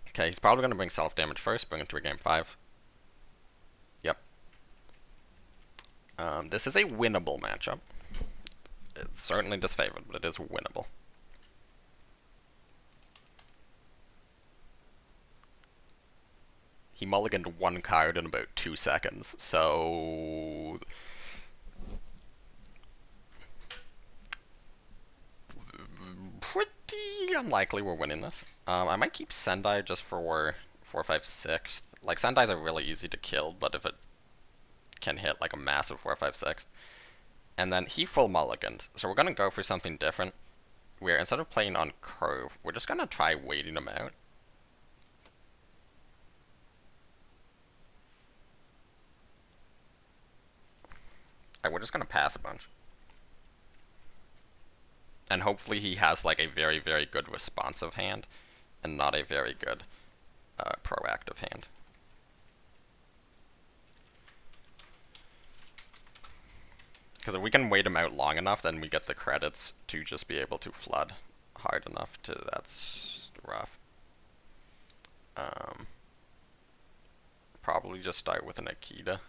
Okay, he's probably going to bring self-damage first, bring it to a game 5. Yep. This is a winnable matchup. It's certainly disfavored, but it is winnable. He mulliganed one card in about 2 seconds, so pretty unlikely we're winning this. I might keep Sendai just for 4, 5, 6. Like, Sendai's are really easy to kill, but if it can hit like a massive 4, 5, 6. And then he full mulliganed, so we're gonna go for something different. Where instead of playing on curve, we're just gonna try waiting him out. We're just gonna pass a bunch. And hopefully he has like a very, very good responsive hand, and not a very good proactive hand. Because if we can wait him out long enough, then we get the credits to just be able to flood hard enough to, that's rough. Probably just start with an Akita.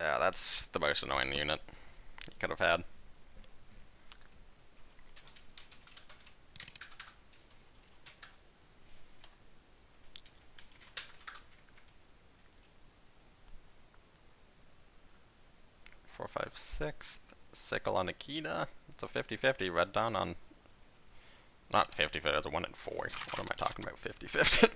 Yeah, that's the most annoying unit you could have had. Four, 5, 6. Sickle on Akita. It's a 50-50. Red down on... Not 50-50, it's a 1 and 4. What am I talking about? 50-50.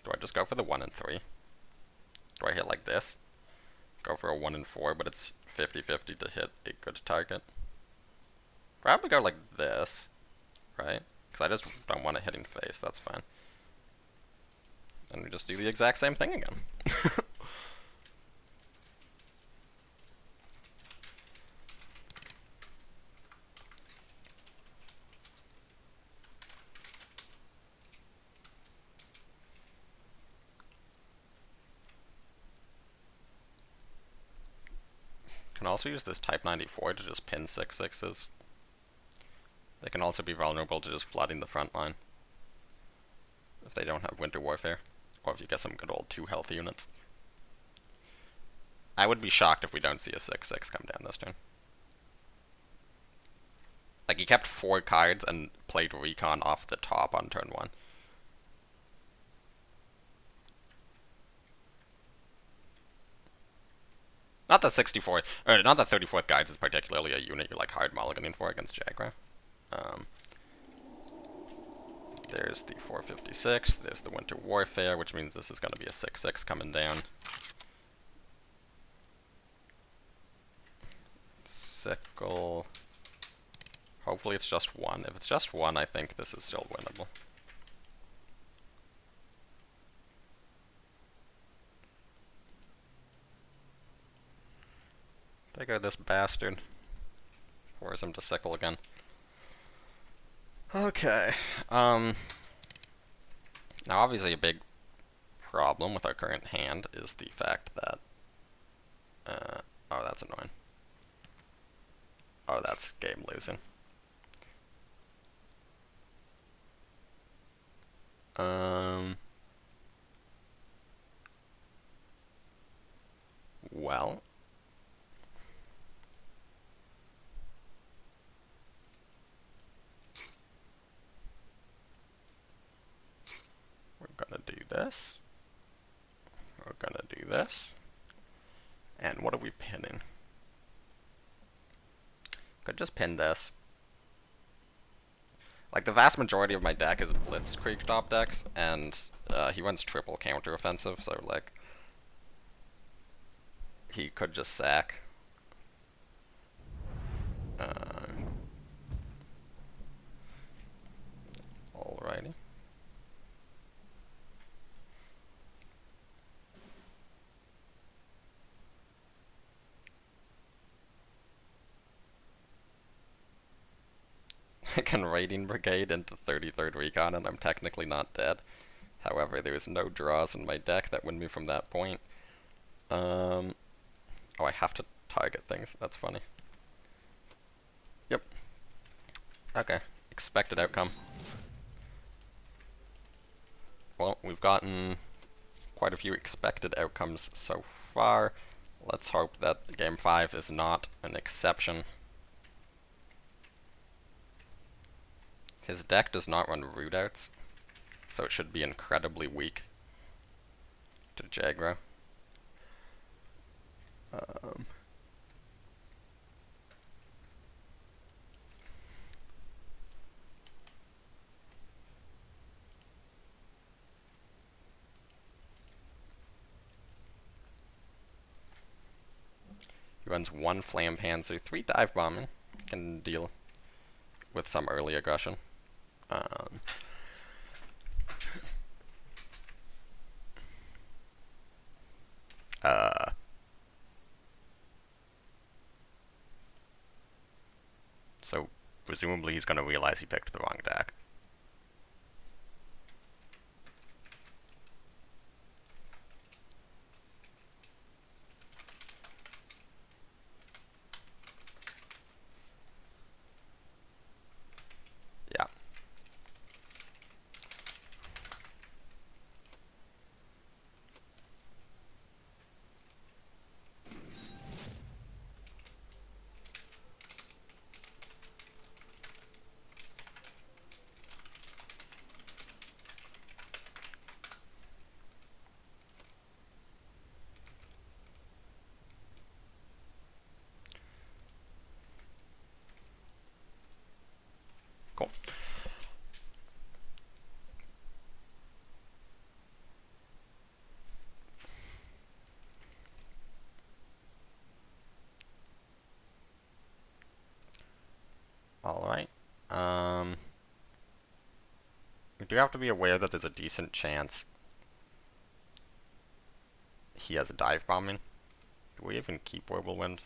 Do I just go for the 1 and 3? Do I hit like this? Go for a 1 and 4, but it's 50-50 to hit a good target. Probably go like this, right? Because I just don't want a hitting face, that's fine. And we just do the exact same thing again. Can also use this Type 94 to just pin 6/6s. They can also be vulnerable to just flooding the front line if they don't have Winter Warfare, or if you get some good old 2 health units. I would be shocked if we don't see a 6/6 come down this turn. Like, he kept 4 cards and played Recon off the top on turn 1. Not that 64, or not that 34th Guides is particularly a unit you're like hard mulliganing for against Jagra. There's the 456, there's the Winter Warfare, which means this is going to be a 6-6 coming down. Sickle. Hopefully it's just 1. If it's just 1, I think this is still winnable. Take out this bastard. Force him to sickle again. Okay. Now obviously a big problem with our current hand is the fact that oh, that's annoying. Oh, that's game losing. Well, we're gonna do this. We're gonna do this. And what are we pinning? Could just pin this. Like, the vast majority of my deck is Blitzkrieg top decks, and he runs triple counteroffensive, so, like, he could just sack. Alrighty. I can Raiding Brigade into 33rd Recon and I'm technically not dead. However, there's no draws in my deck that win me from that point. Oh, I have to target things. That's funny. Yep. Okay. Expected outcome. Well, we've gotten quite a few expected outcomes so far. Let's hope that Game 5 is not an exception. His deck does not run Rootouts, so it should be incredibly weak to Jagra. He runs 1 Flam Panzer, 3 Dive Bombing, can deal with some early aggression. So, presumably he's going to realize he picked the wrong deck. Yeah. Cool. Alright. We do have to be aware that there's a decent chance he has a Dive Bombing. Do we even keep Whirlwind?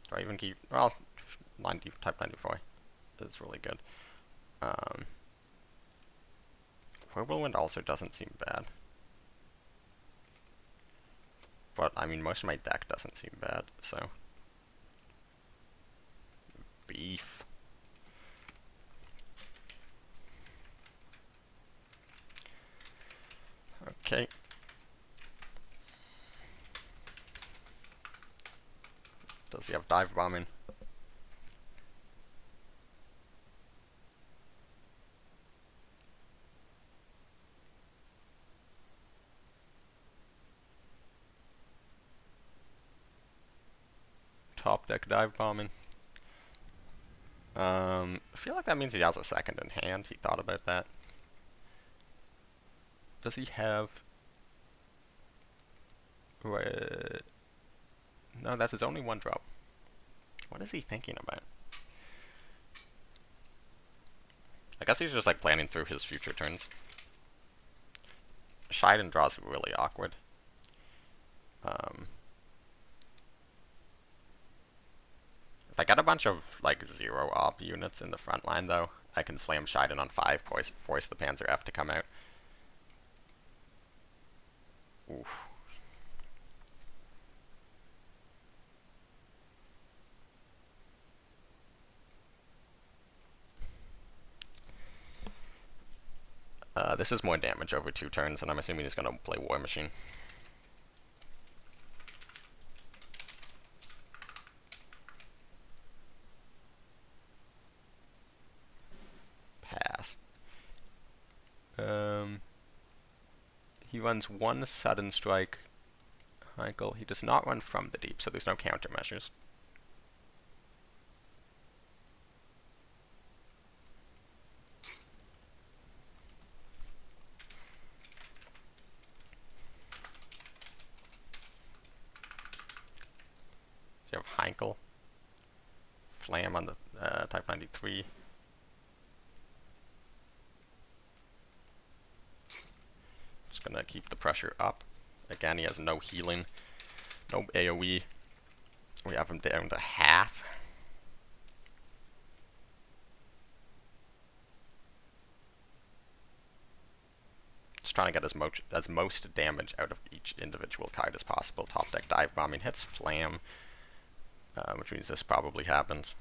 Do I even keep... Well, 90, type 94 is really good. Whirlwind also doesn't seem bad. But, I mean, most of my deck doesn't seem bad, so... Beef. Okay. Does he have Dive Bombing? deck dive bombing. I feel like that means he has a second in hand. He thought about that. Does he have... No, that's his only one drop. What is he thinking about? I guess he's just like planning through his future turns. Shiden draws really awkward. If I get a bunch of like 0 op units in the front line though, I can slam Shiden on 5, force the Panzer F to come out. Oof. This is more damage over 2 turns, and I'm assuming he's going to play War Machine. Pass. He runs 1 Sudden Strike. Heikel. He does not run from the deep, so there's no countermeasures. You have Heinkel. Flam on the Type 93. Just gonna keep the pressure up. Again, he has no healing, no AoE. We have him down to half. Just trying to get as most damage out of each individual card as possible. Top deck dive bombing hits Flam, which means this probably happens.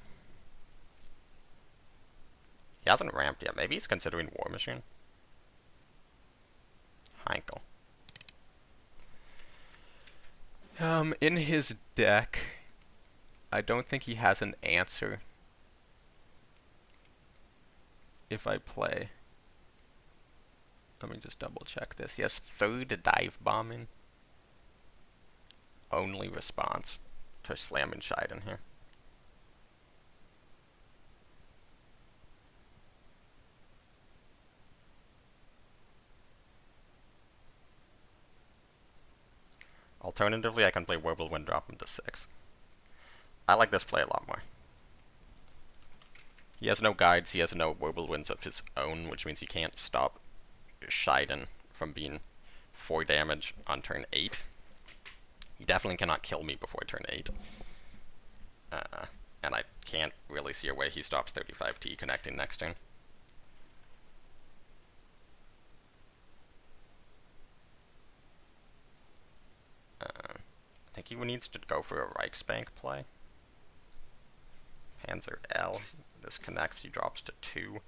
He hasn't ramped yet. Maybe he's considering War Machine. Heinkel. In his deck, I don't think he has an answer if I play. Let me just double check this. He has 3rd dive bombing. Only response to slamming Shiden here. Alternatively, I can play Whirlwind, drop him to 6. I like this play a lot more. He has no guides, he has no Whirlwinds of his own, which means he can't stop Shiden from being 4 damage on turn 8. He definitely cannot kill me before turn 8. And I can't really see a way he stops 35T connecting next turn. I think he needs to go for a Reichsbank play. Panzer L. This connects, he drops to 2.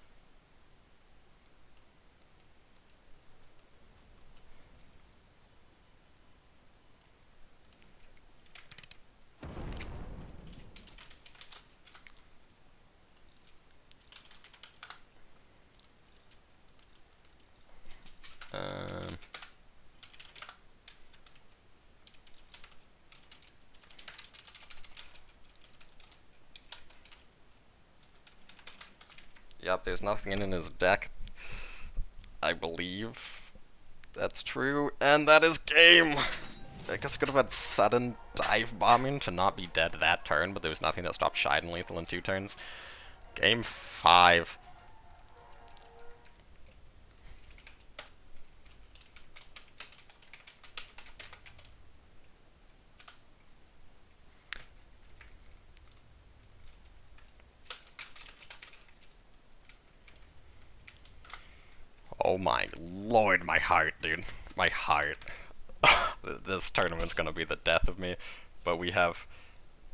Yep, there's nothing in his deck. I believe that's true, and that is game! I guess I could have had sudden dive bombing to not be dead that turn, but there was nothing that stopped Shiden lethal in 2 turns. Game 5. Oh my lord, my heart, dude. My heart. This tournament's gonna be the death of me. But we have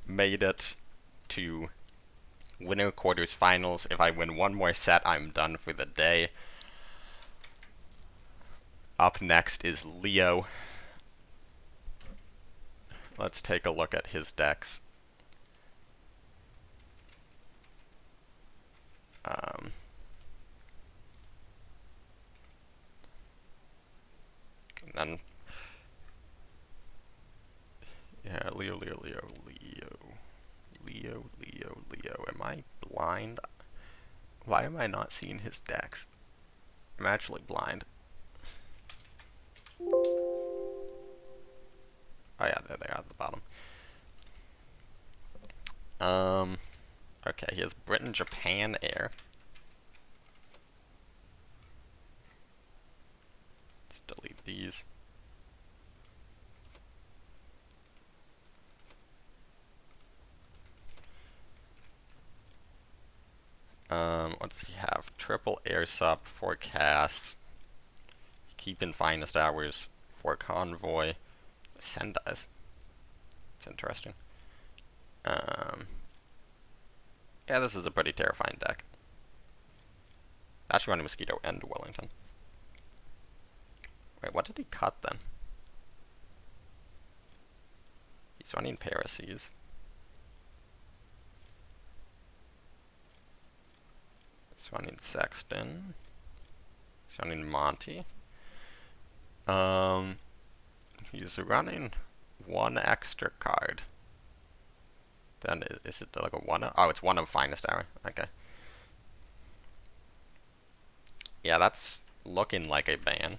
made it to winner quarters finals. If I win one more set, I'm done for the day. Up next is Leo. Let's take a look at his decks. And then, yeah, Leo. blind? Why am I not seeing his decks? I'm actually blind. Oh yeah, there they are at the bottom. Okay, he has Britain, Japan, Air. Let's delete these. What does he have? Triple Air Sub, 4 Casts. Keep in Finest Hours, 4 Convoy. Sendai's. It's interesting. Yeah, this is a pretty terrifying deck. Actually running Mosquito and Wellington. Wait, what did he cut then? He's running Parasies. He's running Sexton. He's running Monty. He's running one extra card. Then is it like a one of? Oh, it's one of Finest Hour. Okay. Yeah, that's looking like a ban.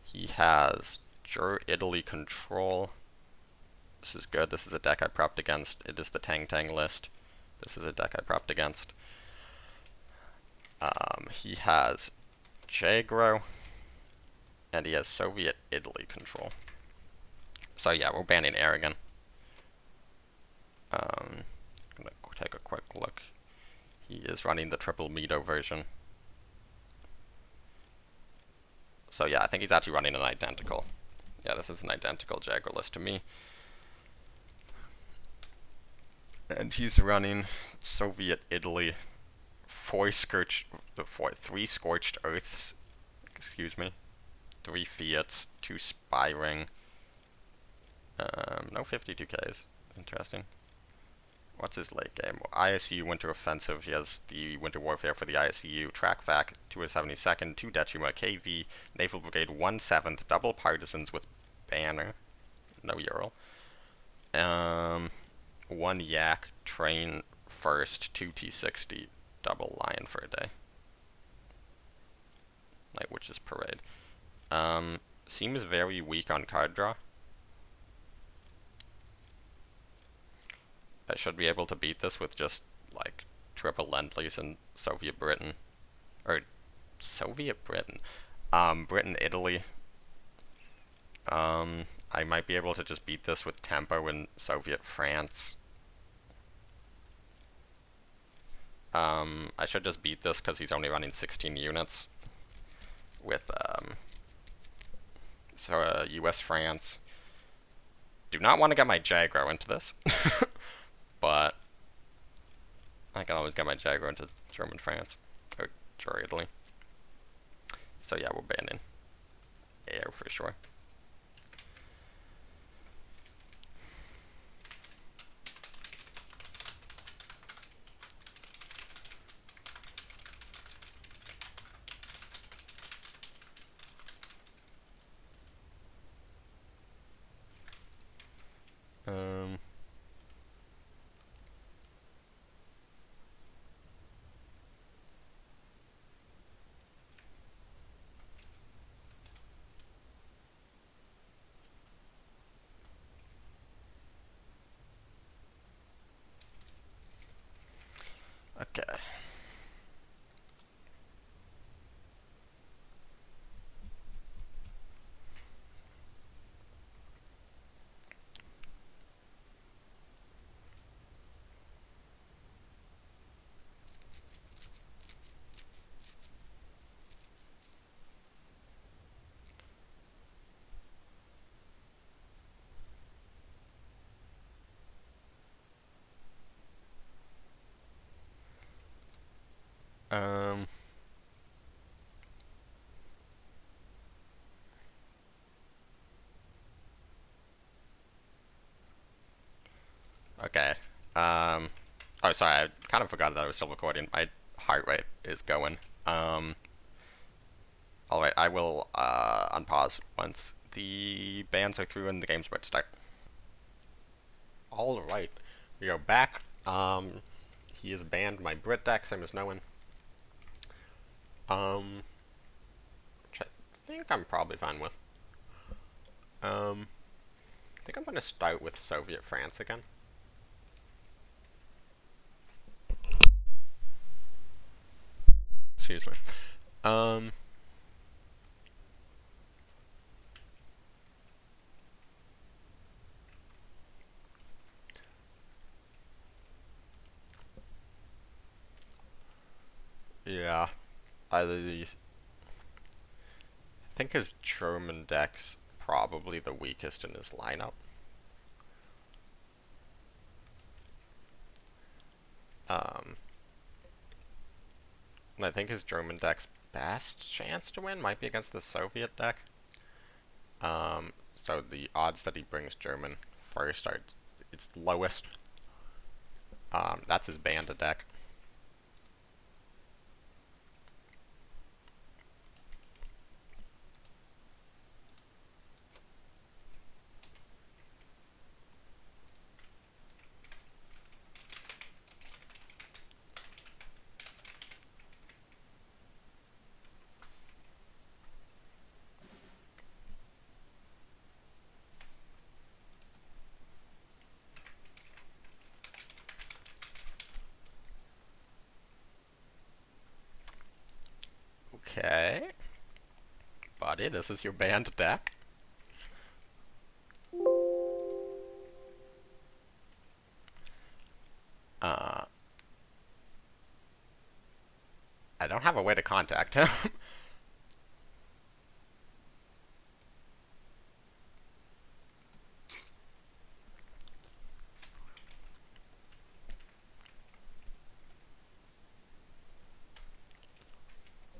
He has Italy Control. This is good. This is a deck I prepped against. It is the Tang Tang list. This is a deck I prepped against. He has Jagro, and he has Soviet Italy Control. So yeah, we're banning air again. I'm gonna take a quick look. He is running the triple Mido version. So yeah, I think he's actually running an identical. Yeah, this is an identical Jagro list to me. And he's running Soviet Italy, 3 Scorched Earths, excuse me, 3 Fiats, 2 Spy Ring, no 52Ks, interesting. What's his late game? ISU Winter Offensive, he has the Winter Warfare for the ISU, Track Vac, 272nd, 2 Decima, KV, Naval Brigade, 1/7th, double Partisans with Banner, no Ural. 1 Yak, Train First, 2 T60, double Lion for a day. Night Witch's Parade. Seems very weak on card draw. I should be able to beat this with just, like, triple Lend-Lease and Soviet Britain. Or, Soviet Britain? Britain, Italy. I might be able to just beat this with Tempo and Soviet France. I should just beat this because he's only running 16 units. With, US, France. Do not want to get my Jagro into this. But I can always get my Jagro into German France. Or Italy. So yeah, we're banning air for sure. Okay. Okay. Oh, sorry, I kind of forgot that I was still recording. My heart rate is going. Alright, I will, unpause once the bans are through and the game's about to start. Alright, We go back. He has banned my Brit deck, same as no one. Which I think I'm probably fine with. I think I'm going to start with Soviet France again. Excuse me. Yeah. I think his German deck's probably the weakest in his lineup. And I think his German deck's best chance to win might be against the Soviet deck. So the odds that he brings German first are its lowest. That's his Banda deck. Okay. Buddy, this is your banned deck. I don't have a way to contact him.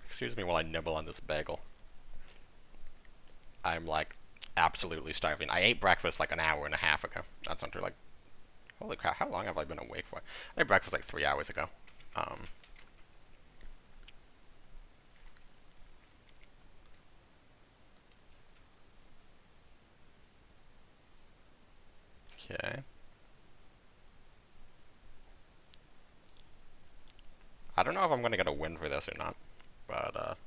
Excuse me while I nibble on this bagel. I'm like absolutely starving. I ate breakfast like an hour and a half ago. That's under like, holy crap, how long have I been awake for? I ate breakfast like 3 hours ago. Okay. I don't know if I'm going to get a win for this or not, but it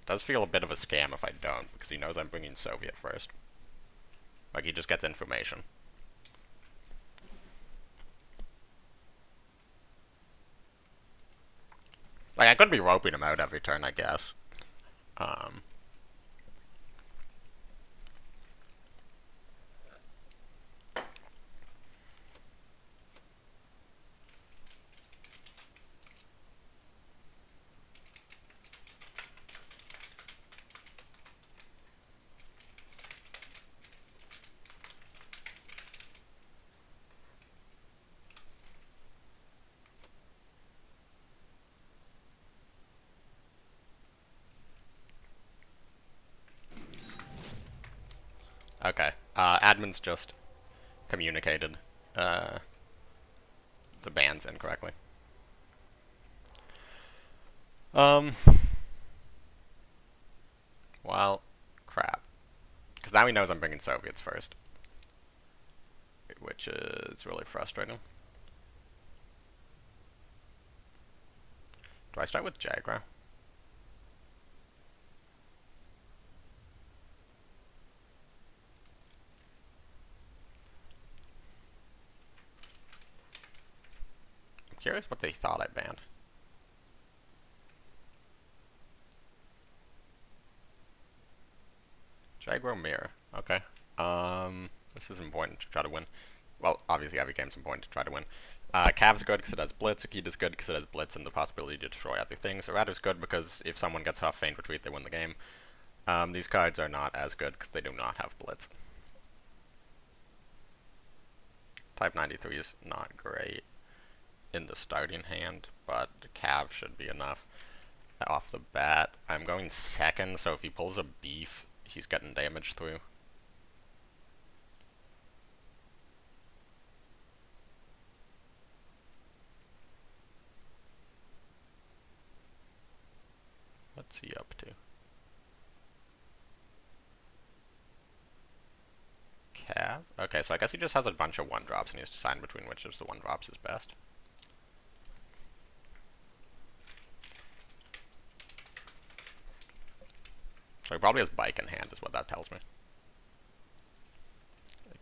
does feel a bit of a scam if I don't, because he knows I'm bringing Soviet first. Like, he just gets information. Like, I could be roping him out every turn, I guess. Okay. Admin's just communicated the bans incorrectly. Well, crap. Because now he knows I'm bringing Soviets first. Which is really frustrating. Do I start with Jagra? I'm curious what they thought I banned. Jaguar Mirror. Okay. This is important to try to win. Well, obviously every game's important to try to win. Cav's good because it has Blitz. Akita's good because it has Blitz and the possibility to destroy other things. Errata's good because if someone gets off Feint Retreat, they win the game. These cards are not as good because they do not have Blitz. Type 93 is not great in the starting hand, but Cav should be enough off the bat. I'm going second, so if he pulls a beef, he's getting damage through. What's he up to? Cav? Okay, so I guess he just has a bunch of 1-drops and he has to decide between which of the 1-drops is best. So he probably has Bike in hand is what that tells me.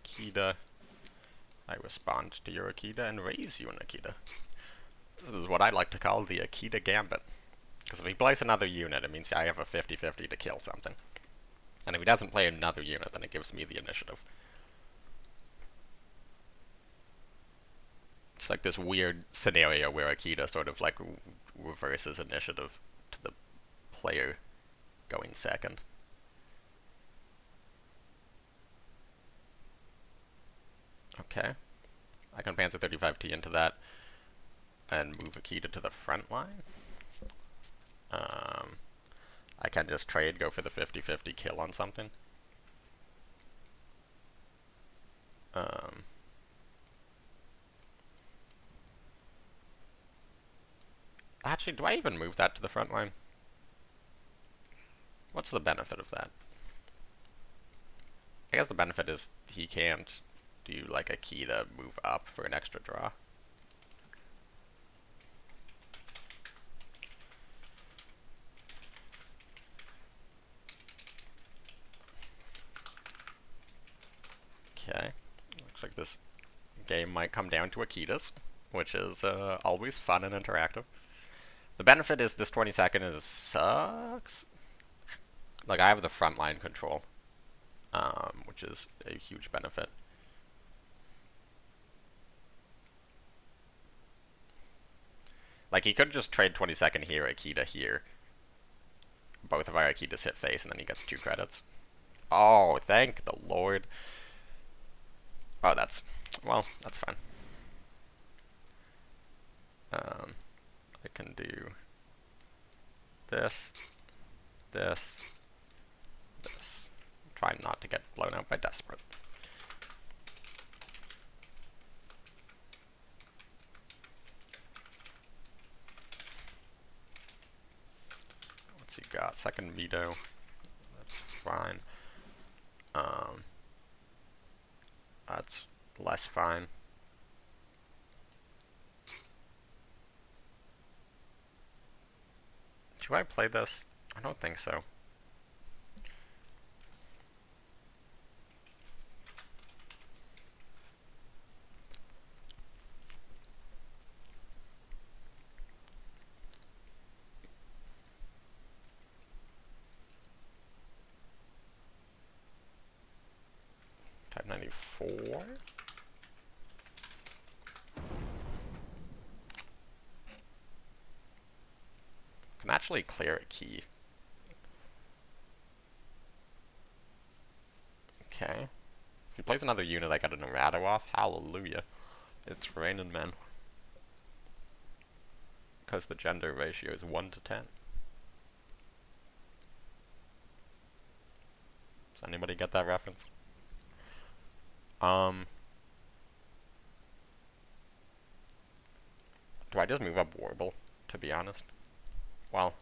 Akita. I respond to your Akita and raise you an Akita. This is what I like to call the Akita Gambit. Because if he plays another unit, it means I have a 50-50 to kill something. And if he doesn't play another unit, then it gives me the initiative. It's like this weird scenario where Akita sort of like reverses initiative to the player going second. Okay. I can Panzer 35T into that and move Akita to the front line. I can just trade, go for the 50-50 kill on something. Actually, do I even move that to the front line? What's the benefit of that? I guess the benefit is he can't do like a key to move up for an extra draw. Okay, looks like this game might come down to Akitas, which is always fun and interactive. The benefit is this 20-second is sucks. Like, I have the frontline control, which is a huge benefit. Like, he could just trade 20-second here, Akita here. Both of our Akitas hit face, and then he gets 2 credits. Oh, thank the Lord. Oh, that's fine. I can do this, this, this. Try not to get blown out by Desperate. What's he got? Second veto. That's fine. That's less fine. Do I play this? I don't think so. Type 94. Can actually clear a key. Okay. If he plays another unit, I got an errata off. Hallelujah. It's raining men. Because the gender ratio is 1 to 10. Does anybody get that reference? Do I just move up Warble, to be honest? Well,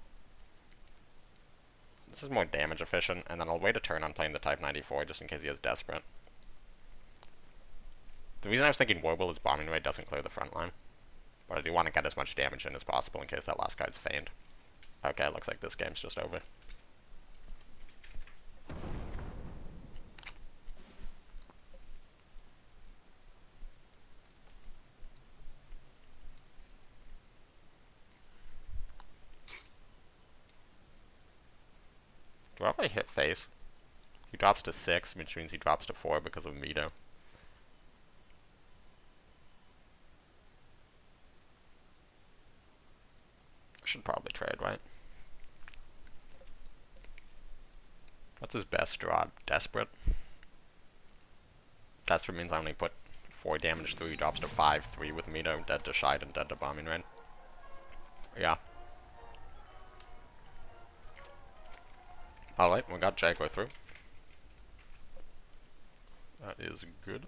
this is more damage efficient, and then I'll wait a turn on playing the Type 94 just in case he has Desperate. The reason I was thinking Warble is Bombing Raid doesn't clear the front line. But I do want to get as much damage in as possible in case that last guy's feigned. Okay, looks like this game's just over. Do I have a hit face? He drops to 6, which means he drops to 4 because of Mito. Should probably trade, right? What's his best draw? Desperate? Desperate means I only put 4 damage through. He drops to 5, 3 with Mito, dead to Shide, and dead to Bombing Raid. Yeah. Alright, we got Jaguar through. That is good.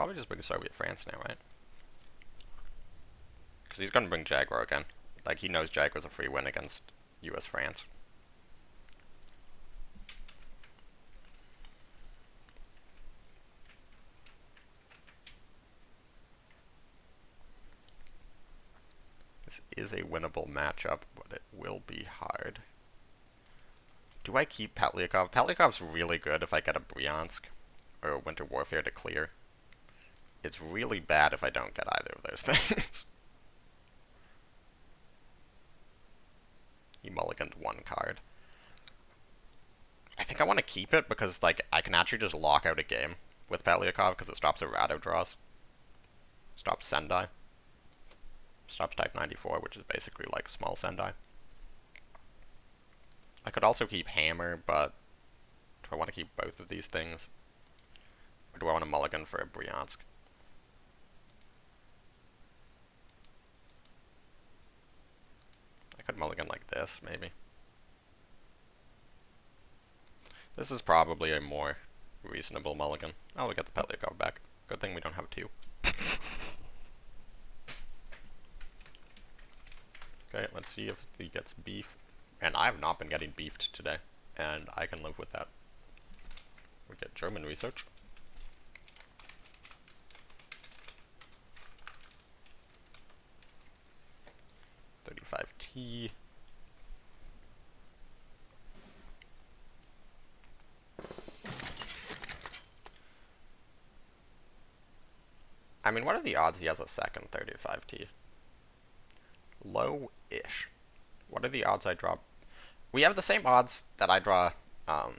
probably just bring Soviet France now, right? Because he's going to bring Jaguar again. Like, he knows Jaguar's a free win against US France. This is a winnable matchup, but it will be hard. Do I keep Petlyakov? Petliakov's really good if I get a Bryansk or a Winter Warfare to clear. It's really bad if I don't get either of those things. He mulliganed one card. I think I want to keep it because, like, I can actually just lock out a game with Petlyakov because it stops errata draws. Stops Sendai. Stops Type 94, which is basically like small Sendai. I could also keep Hammer, but do I want to keep both of these things? Or do I want to mulligan for a Bryansk? I could mulligan like this, maybe. This is probably a more reasonable mulligan. Oh, we got the Petlyakov back. Good thing we don't have two. Okay, let's see if he gets beef. And I have not been getting beefed today, and I can live with that. We get German research. $35T. I mean, what are the odds he has a second 35T? Low-ish. What are the odds I draw? We have the same odds that I draw, yeah,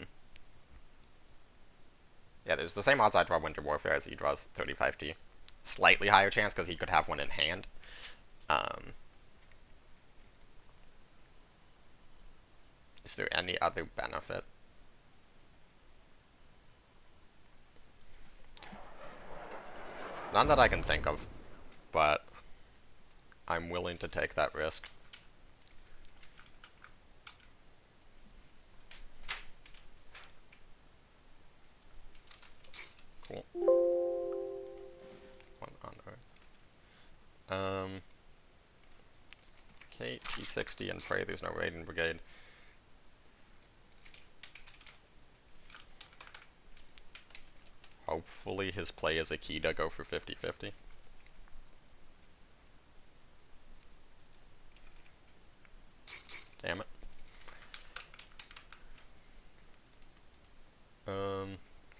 there's the same odds I draw Winter Warfare as he draws 35T. Slightly higher chance because he could have one in hand. Is there any other benefit? None that I can think of, but I'm willing to take that risk. Cool. One on Earth. Okay, T60 and pray there's no raiding brigade. Hopefully his play is a key to go for 50-50. Damn it.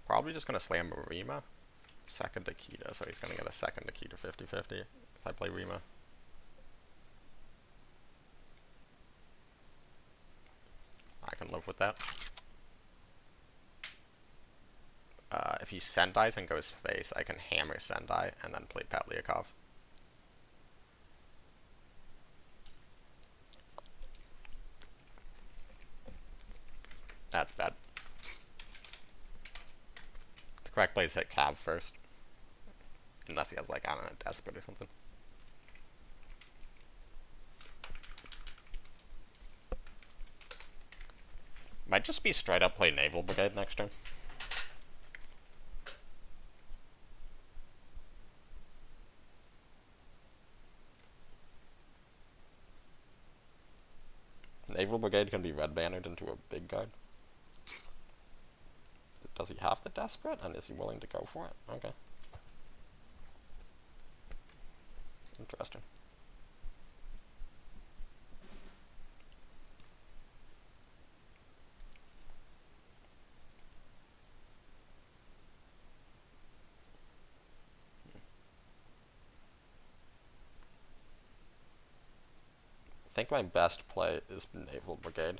Probably just gonna slam Rima. Second Akita, so he's gonna get a second Akita 50-50 if I play Rima. I can live with that. If he Sendais and goes face, I can hammer Sendai and then play Petlyakov. That's bad. The correct play is hit Cav first. Unless he has, like, I don't know, Desperate or something. Might just be straight up play Naval Brigade next turn. Naval Brigade can be red bannered into a big guard. Does he have the Desperate? And is he willing to go for it? Okay. Interesting. I think my best play is Naval Brigade,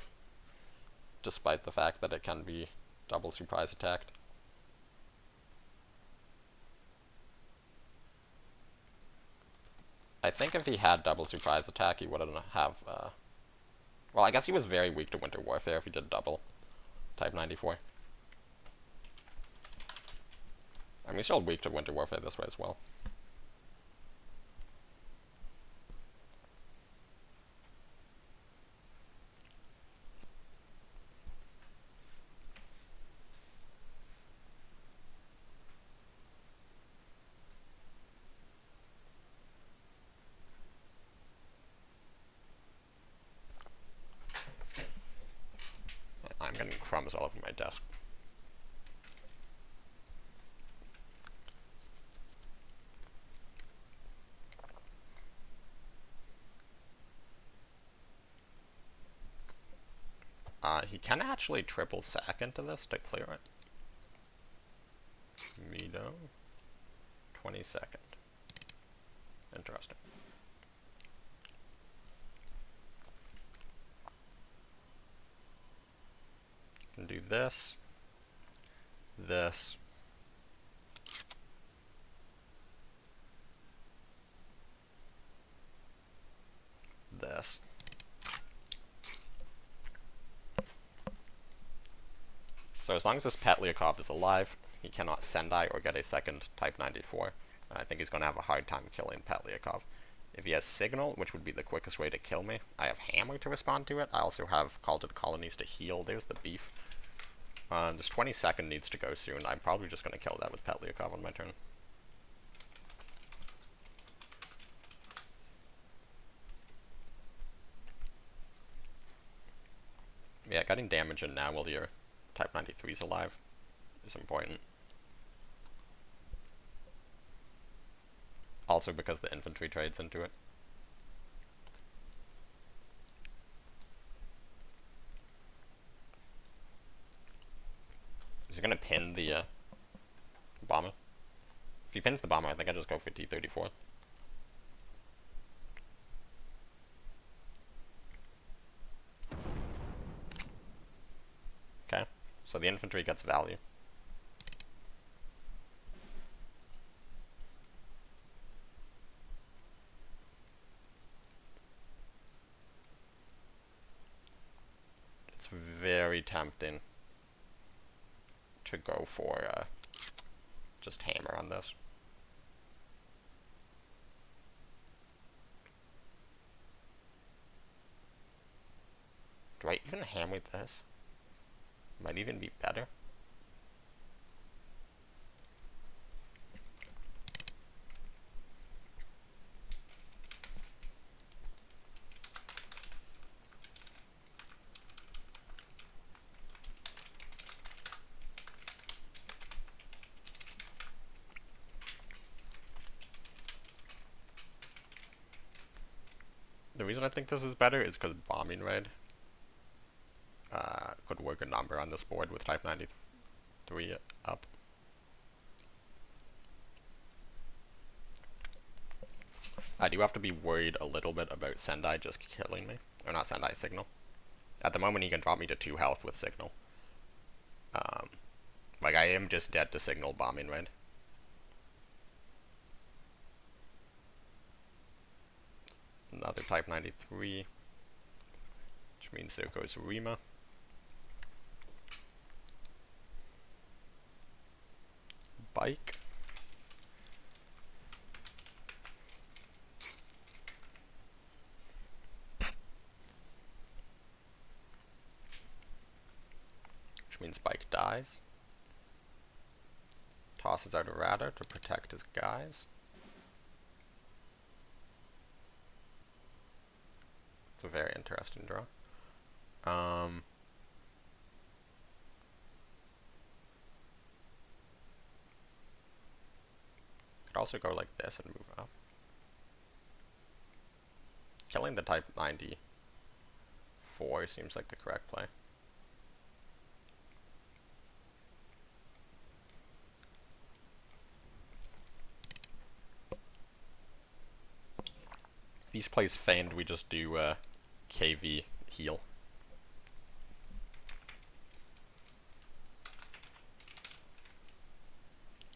despite the fact that it can be double surprise attacked. I think if he had double surprise attack, he wouldn't have, well, I guess he was very weak to Winter Warfare if he did double Type 94. I mean, he's still weak to Winter Warfare this way as well. crumbs all over my desk. He can actually triple sack into this to clear it. Mido. 22nd. Interesting. Can do this. This. This. So as long as this Petliakov is alive, he cannot Sendai or get a second Type 94. And I think he's going to have a hard time killing Petliakov. If he has Signal, which would be the quickest way to kill me, I have Hammer to respond to it. I also have Call to the Colonies to heal. There's the beef. This 22nd needs to go soon. I'm probably just going to kill that with Petliakov on my turn. Yeah, getting damage in now while your Type 93 is alive is important. Also because the infantry trades into it. Is he gonna pin the bomber? If he pins the bomber, I think I just go for T-34. Okay, so the infantry gets value. It's very tempting to go for just Hammer on this. Do I even hammer this? Might even be better. The reason I think this is better is because Bombing Raid could work a number on this board with Type 93 up. I do have to be worried a little bit about Sendai just killing me. Or not Sendai, Signal. At the moment he can drop me to 2 health with Signal. Like I am just dead to Signal Bombing Raid. Another Type 93. Which means there goes Rima. Bike. Which means Bike dies. Tosses out a Radar to protect his guys. It's a very interesting draw. Could also go like this and move up. Killing the Type 94 seems like the correct play. If he plays Feigned, we just do KV heal.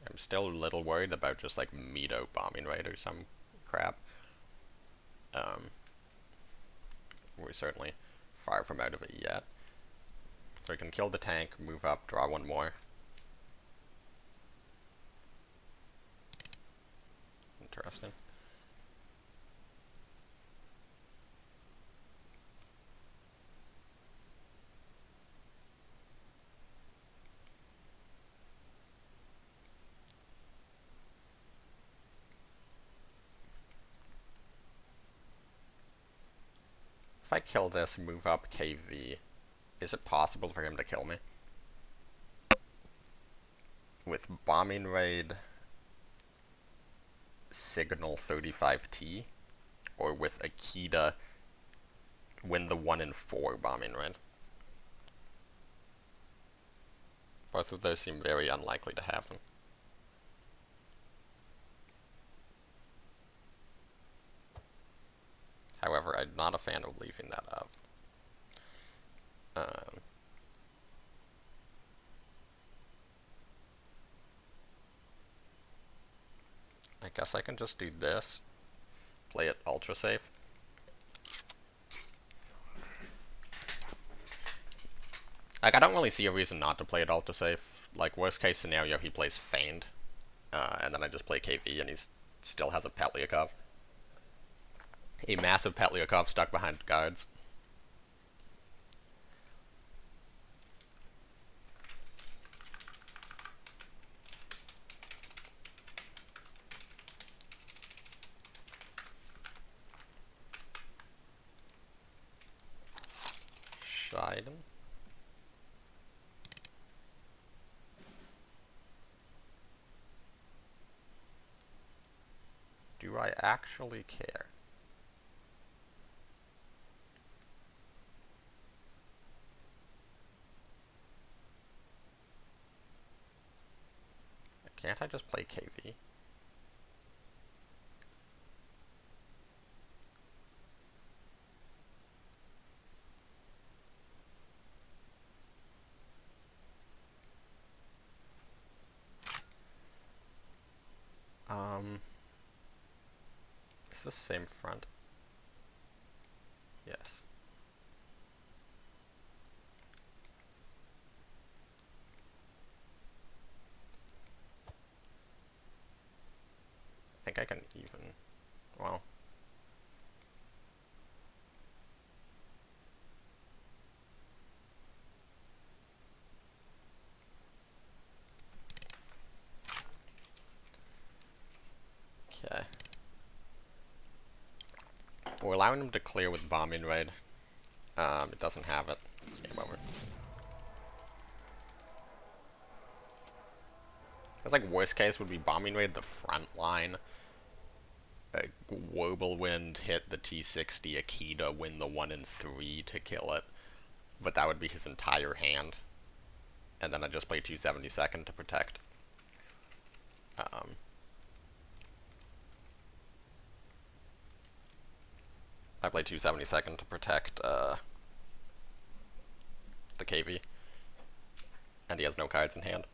I'm still a little worried about just like Mido Bombing Raid or some crap. We're certainly far from out of it yet. So we can kill the tank, move up, draw one more. Interesting. If I kill this, move up KV, Is it possible for him to kill me? With bombing raid signal 35T, or with Akita win the 1 in 4 bombing raid? Both of those seem very unlikely to happen. However, I'm not a fan of leaving that up. I guess I can just do this. Play it ultra safe. Like, I don't really see a reason not to play it ultra safe. Like, worst case scenario, he plays Feigned, and then I just play KV and he still has a Petliakov. A massive Petliakov stuck behind guards. Scheiden. Do I actually care? Can't I just play KV? Is this the same front? Yes. I think I can even, well. Okay. We're allowing him to clear with bombing raid. It doesn't have it. It's game over. It's like worst case would be bombing raid the front line. Whirlwind hit the T60, Akita win the 1 in 3 to kill it. But that would be his entire hand. And then I just play 272nd to protect. I play 272nd to protect the KV. And he has no cards in hand.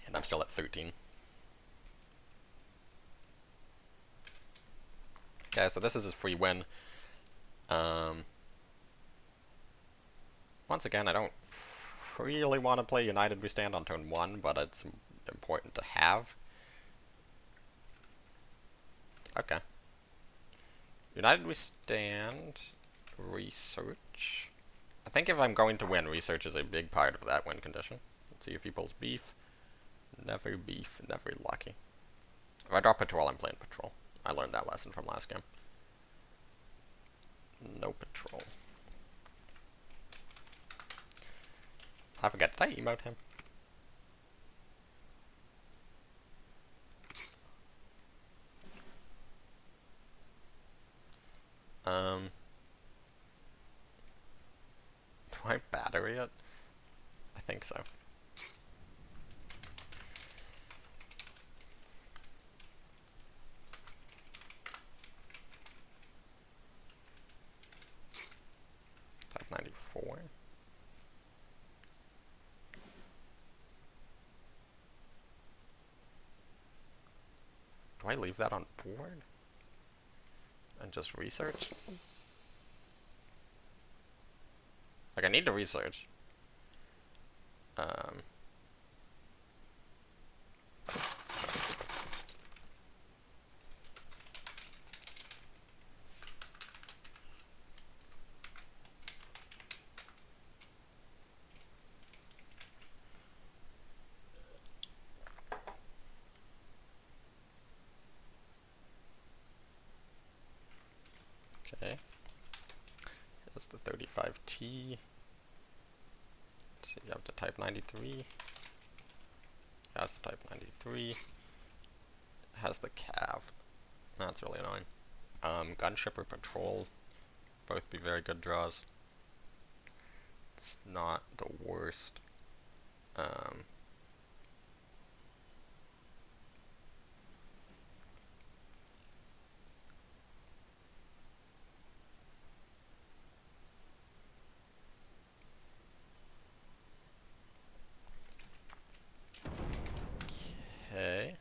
And I'm still at 13. Okay, so this is his free win. Once again, I don't really want to play United We Stand on turn 1, but it's important to have. Okay. United We Stand, research. I think if I'm going to win, research is a big part of that win condition. Let's see if he pulls beef. Never beef, never lucky. If I draw patrol, I'm playing patrol. I learned that lesson from last game. No patrol. I forget, did I emote him? Do I battery it? I think so. Type 94. Do I leave that on board? And just research? Like, I need to research. Okay. Here's the 35T. So you have the Type 93. Has the Type 93. Has the Cav. That's really annoying. Gunship or Patrol. Both be very good draws. It's not the worst. Okay.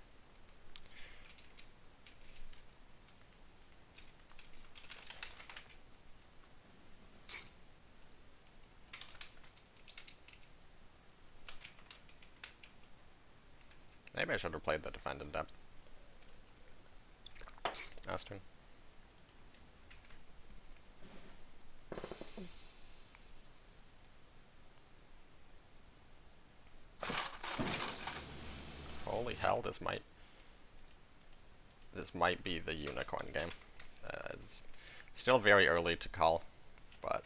Maybe I should have played the defend in depth. Last turn. Holy hell, this might be the unicorn game. It's still very early to call, but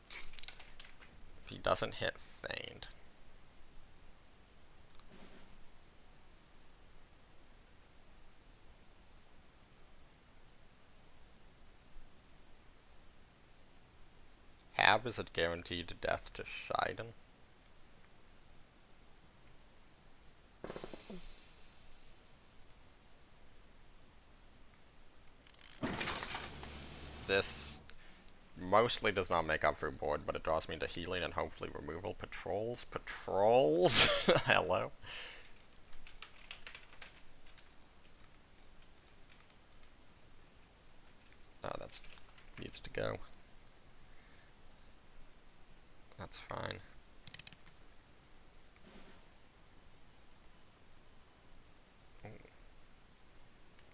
if he doesn't hit Feigned. Hab is a guaranteed death to Shiden. This mostly does not make up for board, but it draws me into healing and hopefully removal. Patrols? Patrols? Hello? Oh, that needs to go. That's fine.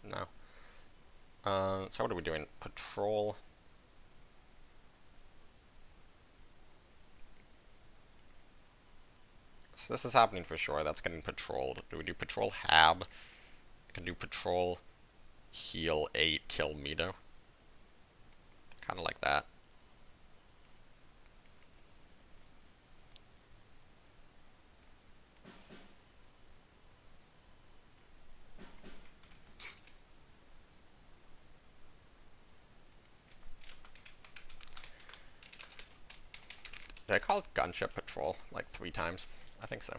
No. So what are we doing? Patrol. So this is happening for sure. That's getting patrolled. Do we do patrol Hab? We can do patrol heal 8, kill Mito. Kind of like that. Did I call it gunship patrol like 3 times? I think so.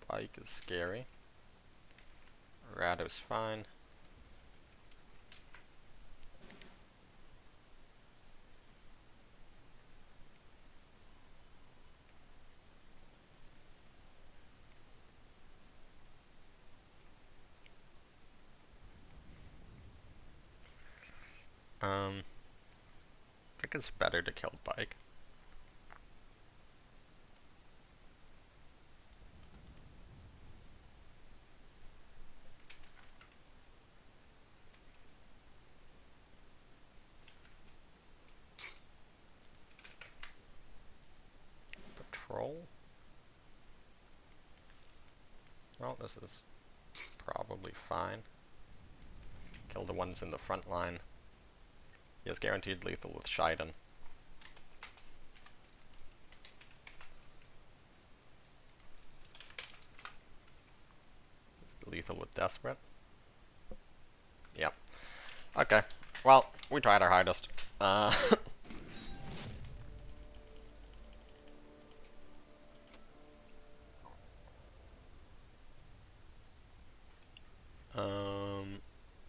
Bike is scary. Rado's fine. I think it's better to kill Bike. Patrol? Well, this is probably fine. Kill the ones in the front line. He has guaranteed lethal with Shiden. It's lethal with Desperate. Yep. Okay. Well, we tried our hardest.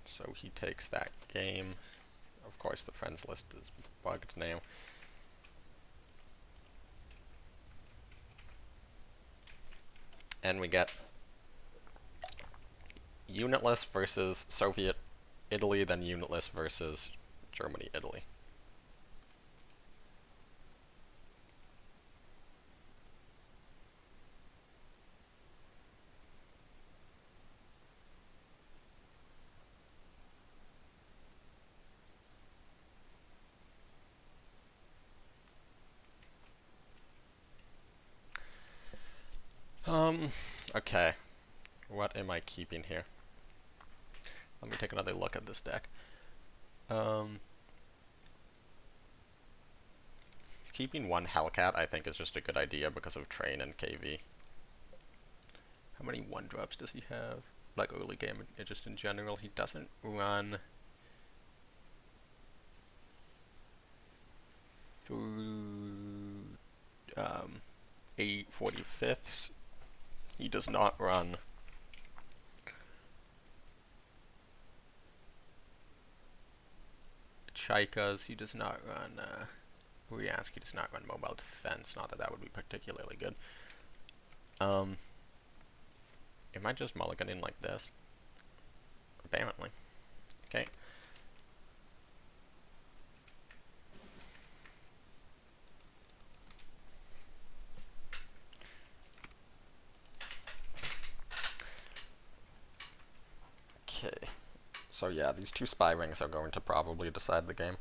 So he takes that game. Of course, the friends list is bugged now. And we get Unitless versus Soviet Italy, then Unitless versus Germany Italy. Um, okay. What am I keeping here? Let me take another look at this deck. Um, Keeping one Hellcat I think is just a good idea because of Train and KV. How many 1-drops does he have? Like early game, just in general, he doesn't run through 8/45ths. He does not run Chaikas. He does not run Bryansk. He does not run mobile defense. Not that that would be particularly good. Am I just mulliganing like this? Apparently. Okay. Okay. So yeah, these two spy rings are going to probably decide the game.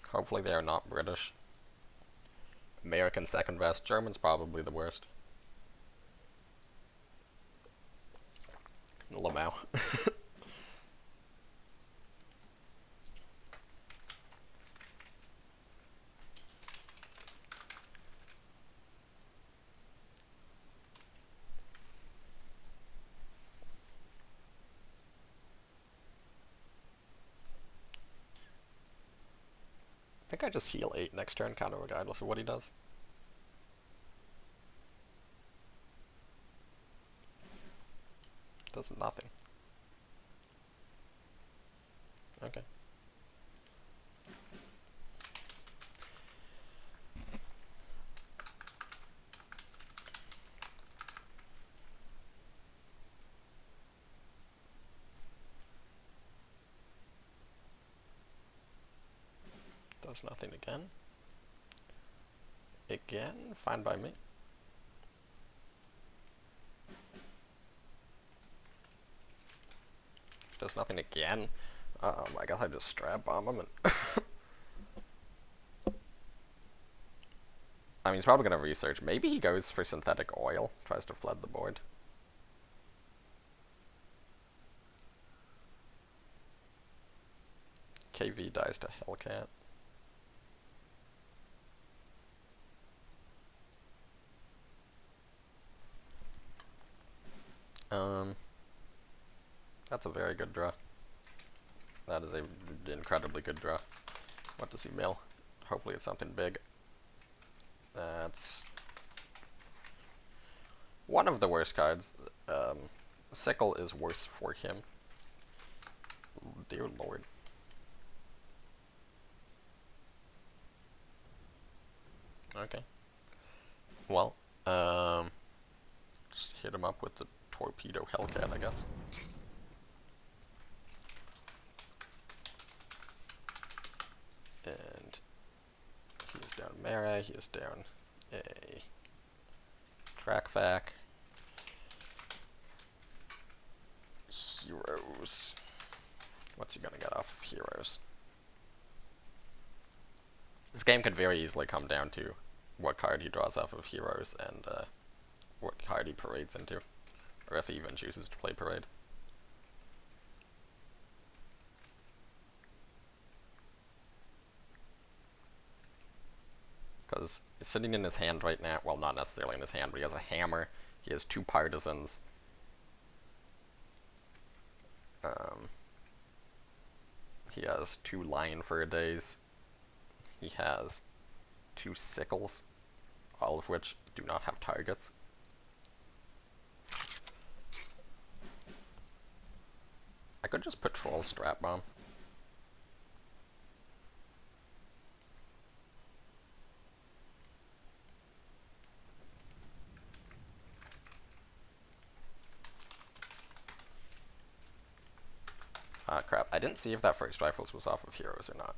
Hopefully they are not British. American second best, German's probably the worst. Lamau. I think I just heal 8 next turn, kind of regardless of what he does. Does nothing. Okay. Does nothing again. Again? Fine by me. Does nothing again. I guess I just strap bomb him and I mean, he's probably gonna research. Maybe he goes for synthetic oil, tries to flood the board. KV dies to Hellcat. That's a very good draw. That is a incredibly good draw. What does he mill? Hopefully it's something big. That's one of the worst cards. Sickle is worse for him. Dear Lord. Okay. Well, just hit him up with the Torpedo Hellcat, I guess. And he is down Mara, he is down a Track Vac. Heroes. What's he gonna get off of Heroes? This game could very easily come down to what card he draws off of Heroes and what card he parades into. Or if he even chooses to play Parade. Because it's sitting in his hand right now. Well, not necessarily in his hand, but he has a hammer. He has 2 partisans. He has 2 lion fur days. He has 2 sickles, all of which do not have targets. I could just patrol Strap Bomb. Crap. I didn't see if that first rifles was off of Heroes or not.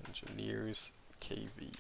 Engineers, KV.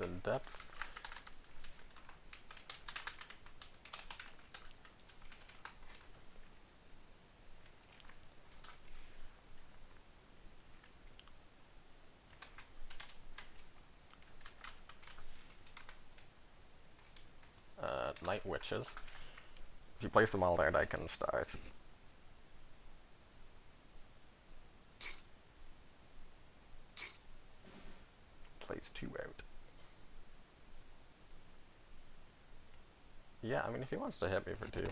and in depth. Night Witches. If you place them all there, they can start. Plays 2 out. Yeah, I mean, if he wants to hit me for 2,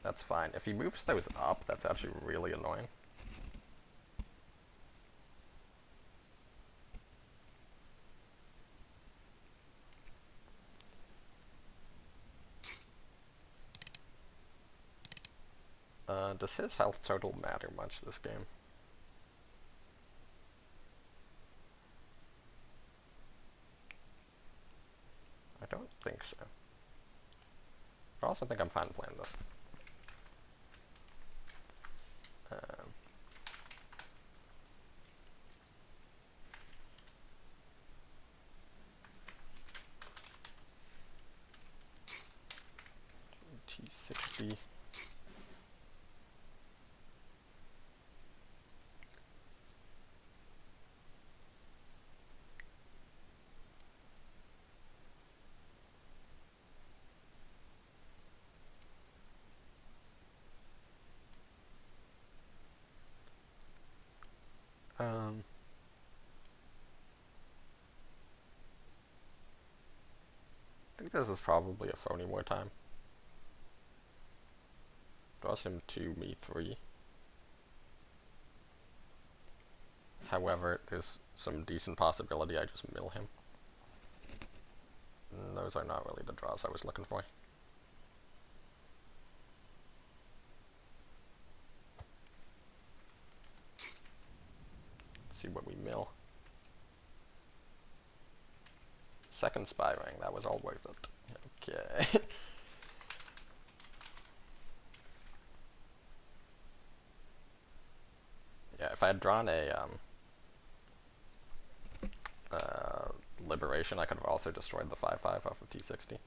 that's fine. If he moves those up, that's actually really annoying. Does his health total matter much this game? I don't think so. I also think I'm fine playing this. T60. I think this is probably a phony war time. Draws him 2, me 3. However, there's some decent possibility I just mill him. And those are not really the draws I was looking for. Let's see what we mill. Second spy ring, that was all worth it. Okay. Yeah, if I had drawn a Liberation, I could have also destroyed the 5/5 off of T60.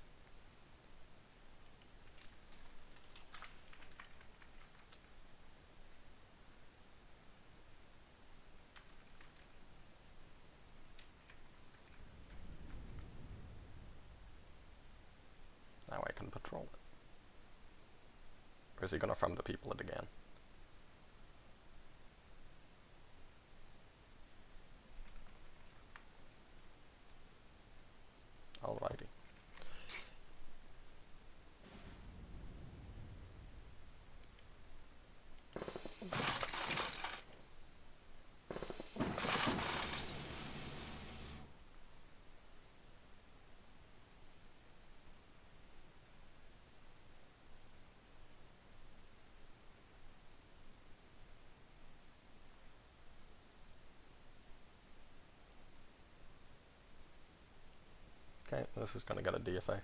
Now I can patrol it. Or is he gonna from the people it again? Alrighty. Okay, this is gonna get a DFA.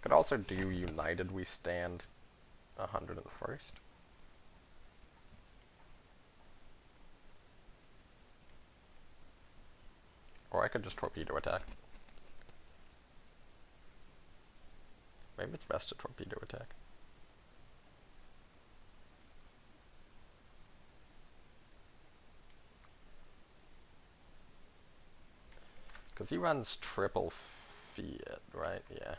Could also do United We Stand 101st. Or I could just torpedo attack. Maybe it's best to torpedo attack. Because he runs triple Fiat, right? Yeah.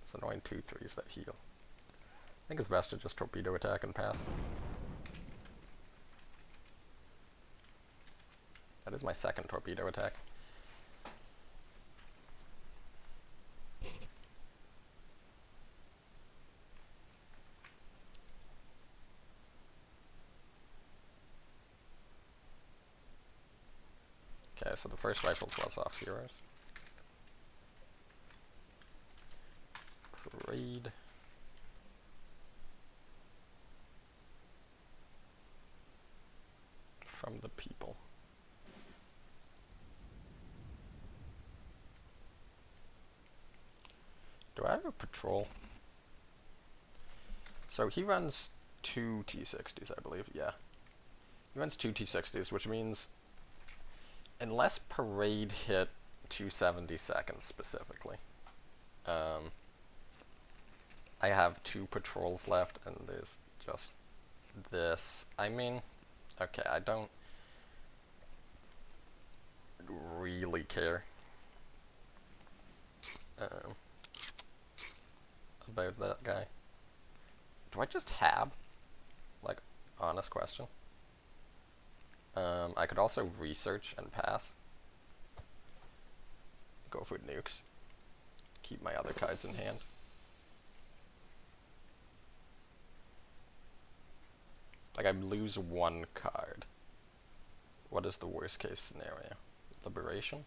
It's annoying 2/3s that heal. I think it's best to just torpedo attack and pass. That is my second torpedo attack. Okay, so the first rifles was off heroes. Parade. From the people. I have a patrol? So he runs 2 T60s, I believe. Yeah. He runs 2 T60s, which means unless Parade hit 270 seconds specifically, I have 2 patrols left, and there's just this. I mean, okay, I don't really care about that guy. Do I just have? Like, honest question. I could also research and pass. Go for nukes. Keep my other cards in hand. Like, I lose 1 card. What is the worst case scenario? Liberation?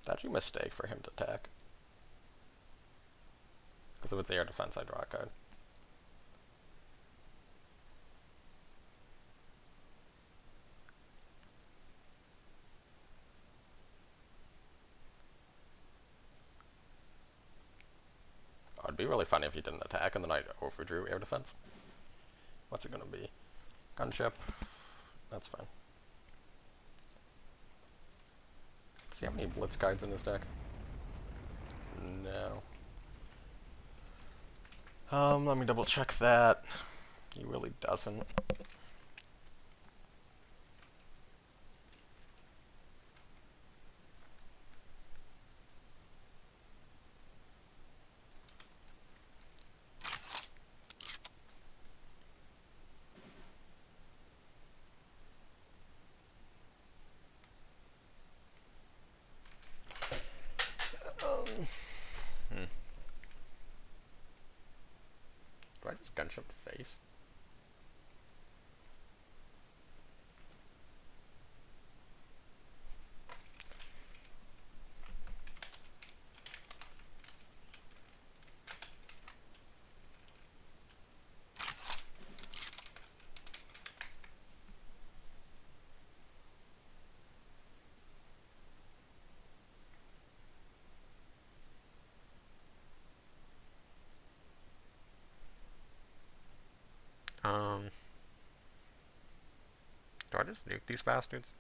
It's actually a mistake for him to attack. Because if it's air defense, I draw a card. Oh, it'd be really funny if he didn't attack and then I overdrew air defense. What's it gonna be? Gunship. That's fine. Does he have any blitz cards in his deck? No. Let me double check that. He really doesn't. Do I just gunship face? Do I just nuke these bastards?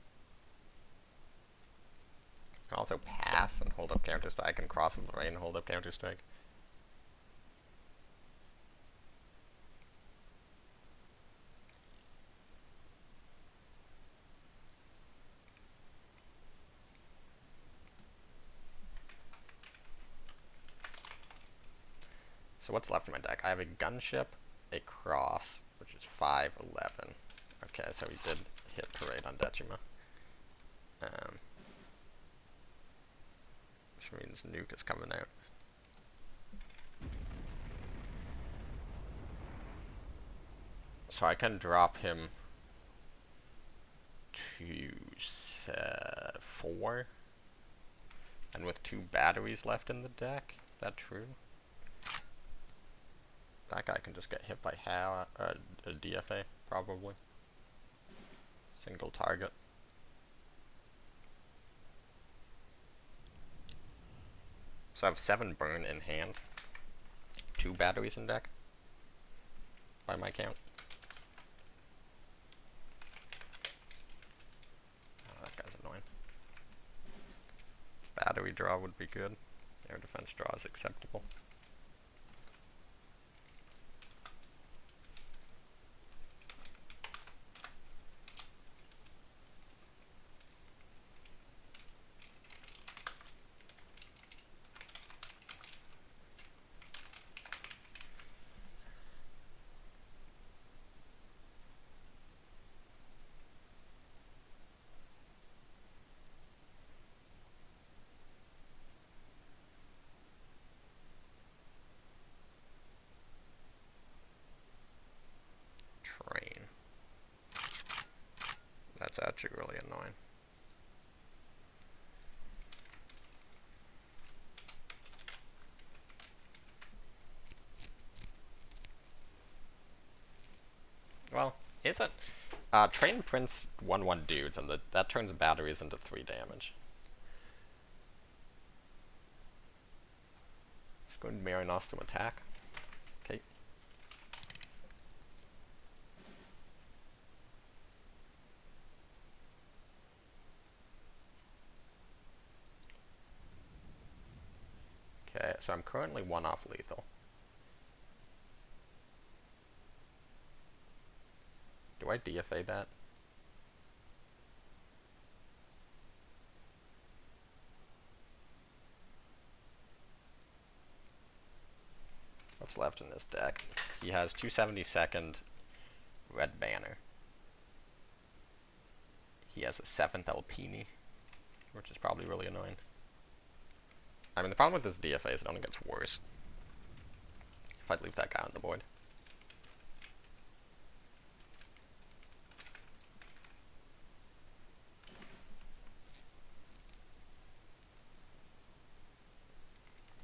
I can also pass and hold up counter strike and cross with the rain and hold up counter strike. So what's left in my deck? I have a gunship, a cross, which is 5/11. Okay, so he did hit Parade on Decima. Which means nuke is coming out. So I can drop him to 4. And with 2 batteries left in the deck? Is that true? That guy can just get hit by a DFA, probably. Single target. So I have 7 burn in hand. 2 batteries in deck. By my count. Oh, that guy's annoying. Battery draw would be good. Air defense draw is acceptable. actually really annoying. Well, is it? Train Prince 1/1 dudes, and that turns batteries into 3 damage. Let's go to Marinos to attack. Okay. Okay, so I'm currently 1 off lethal. Do I DFA that? What's left in this deck? He has 272nd Red Banner. He has a 7th Alpini, which is probably really annoying. I mean, the problem with this DFA is it only gets worse if I leave that guy on the board.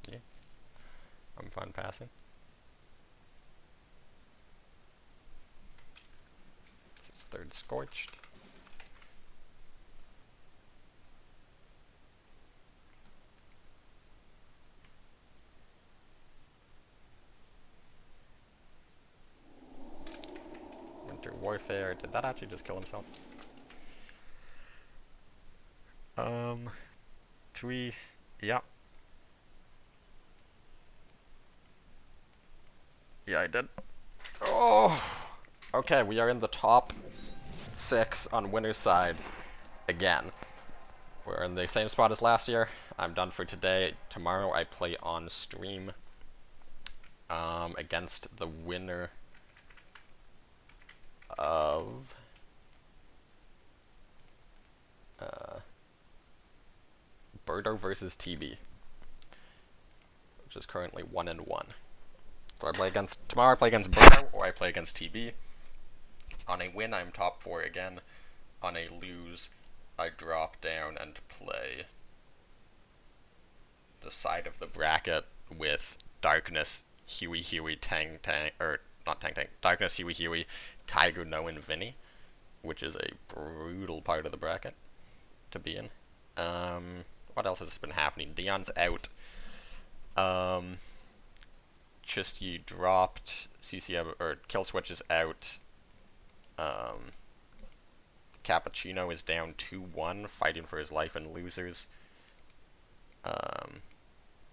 Yeah, I'm fine passing. This is 3rd Scorched. Winter Warfare. Did that actually just kill himself? 3. Yeah. Yeah, I did. Oh! Okay, we are in the top 6 on winner's side again. We're in the same spot as last year. I'm done for today. Tomorrow I play on stream against the winner of Birdo versus TB, which is currently 1-1. So tomorrow I play against Birdo or I play against TB. On a win, I'm top 4 again. On a lose, I drop down and play the side of the bracket with Darkness, Huey, Tang, or not Tang, Darkness, Huey, Tiger, No, and Vinny, which is a brutal part of the bracket to be in. What else has been happening? Dion's out. Chisty dropped. CCM or Kill Switch is out. Cappuccino is down 2-1, fighting for his life in losers.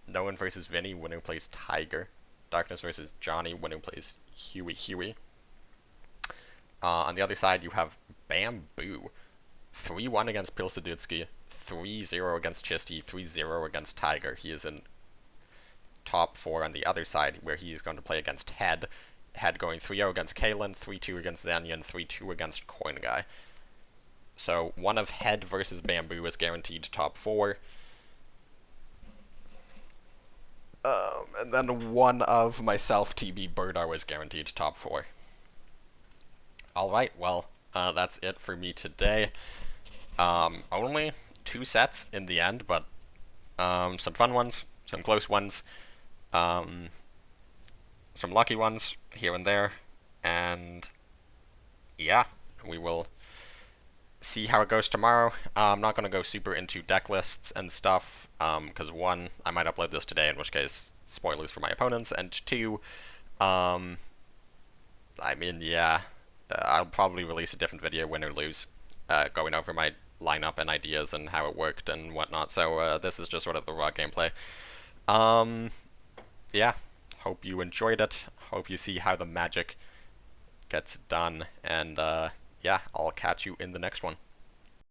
No One versus Vinny, winner plays Tiger. Darkness versus Johnny, winner plays Huey. On the other side, you have Bamboo. 3-1 against Pilsuditsky, 3-0 against Chisty, 3-0 against Tiger. He is in top 4 on the other side, where he is going to play against Head. Head going 3-0 against Kalen, 3-2 against Zanyan, 3-2 against Coin Guy. So one of Head versus Bamboo is guaranteed top 4. And then one of myself, TB, Birdar is guaranteed top 4. Alright, well, that's it for me today. Only 2 sets in the end, but some fun ones, some close ones, some lucky ones here and there, and yeah, we will see how it goes tomorrow. I'm not going to go super into deck lists and stuff, because 1, I might upload this today, in which case, spoilers for my opponents, and 2, I mean, yeah, I'll probably release a different video, win or lose, going over my lineup and ideas and how it worked and whatnot, so this is just sort of the raw gameplay. Yeah, hope you enjoyed it, hope you see how the magic gets done, and yeah, I'll catch you in the next one.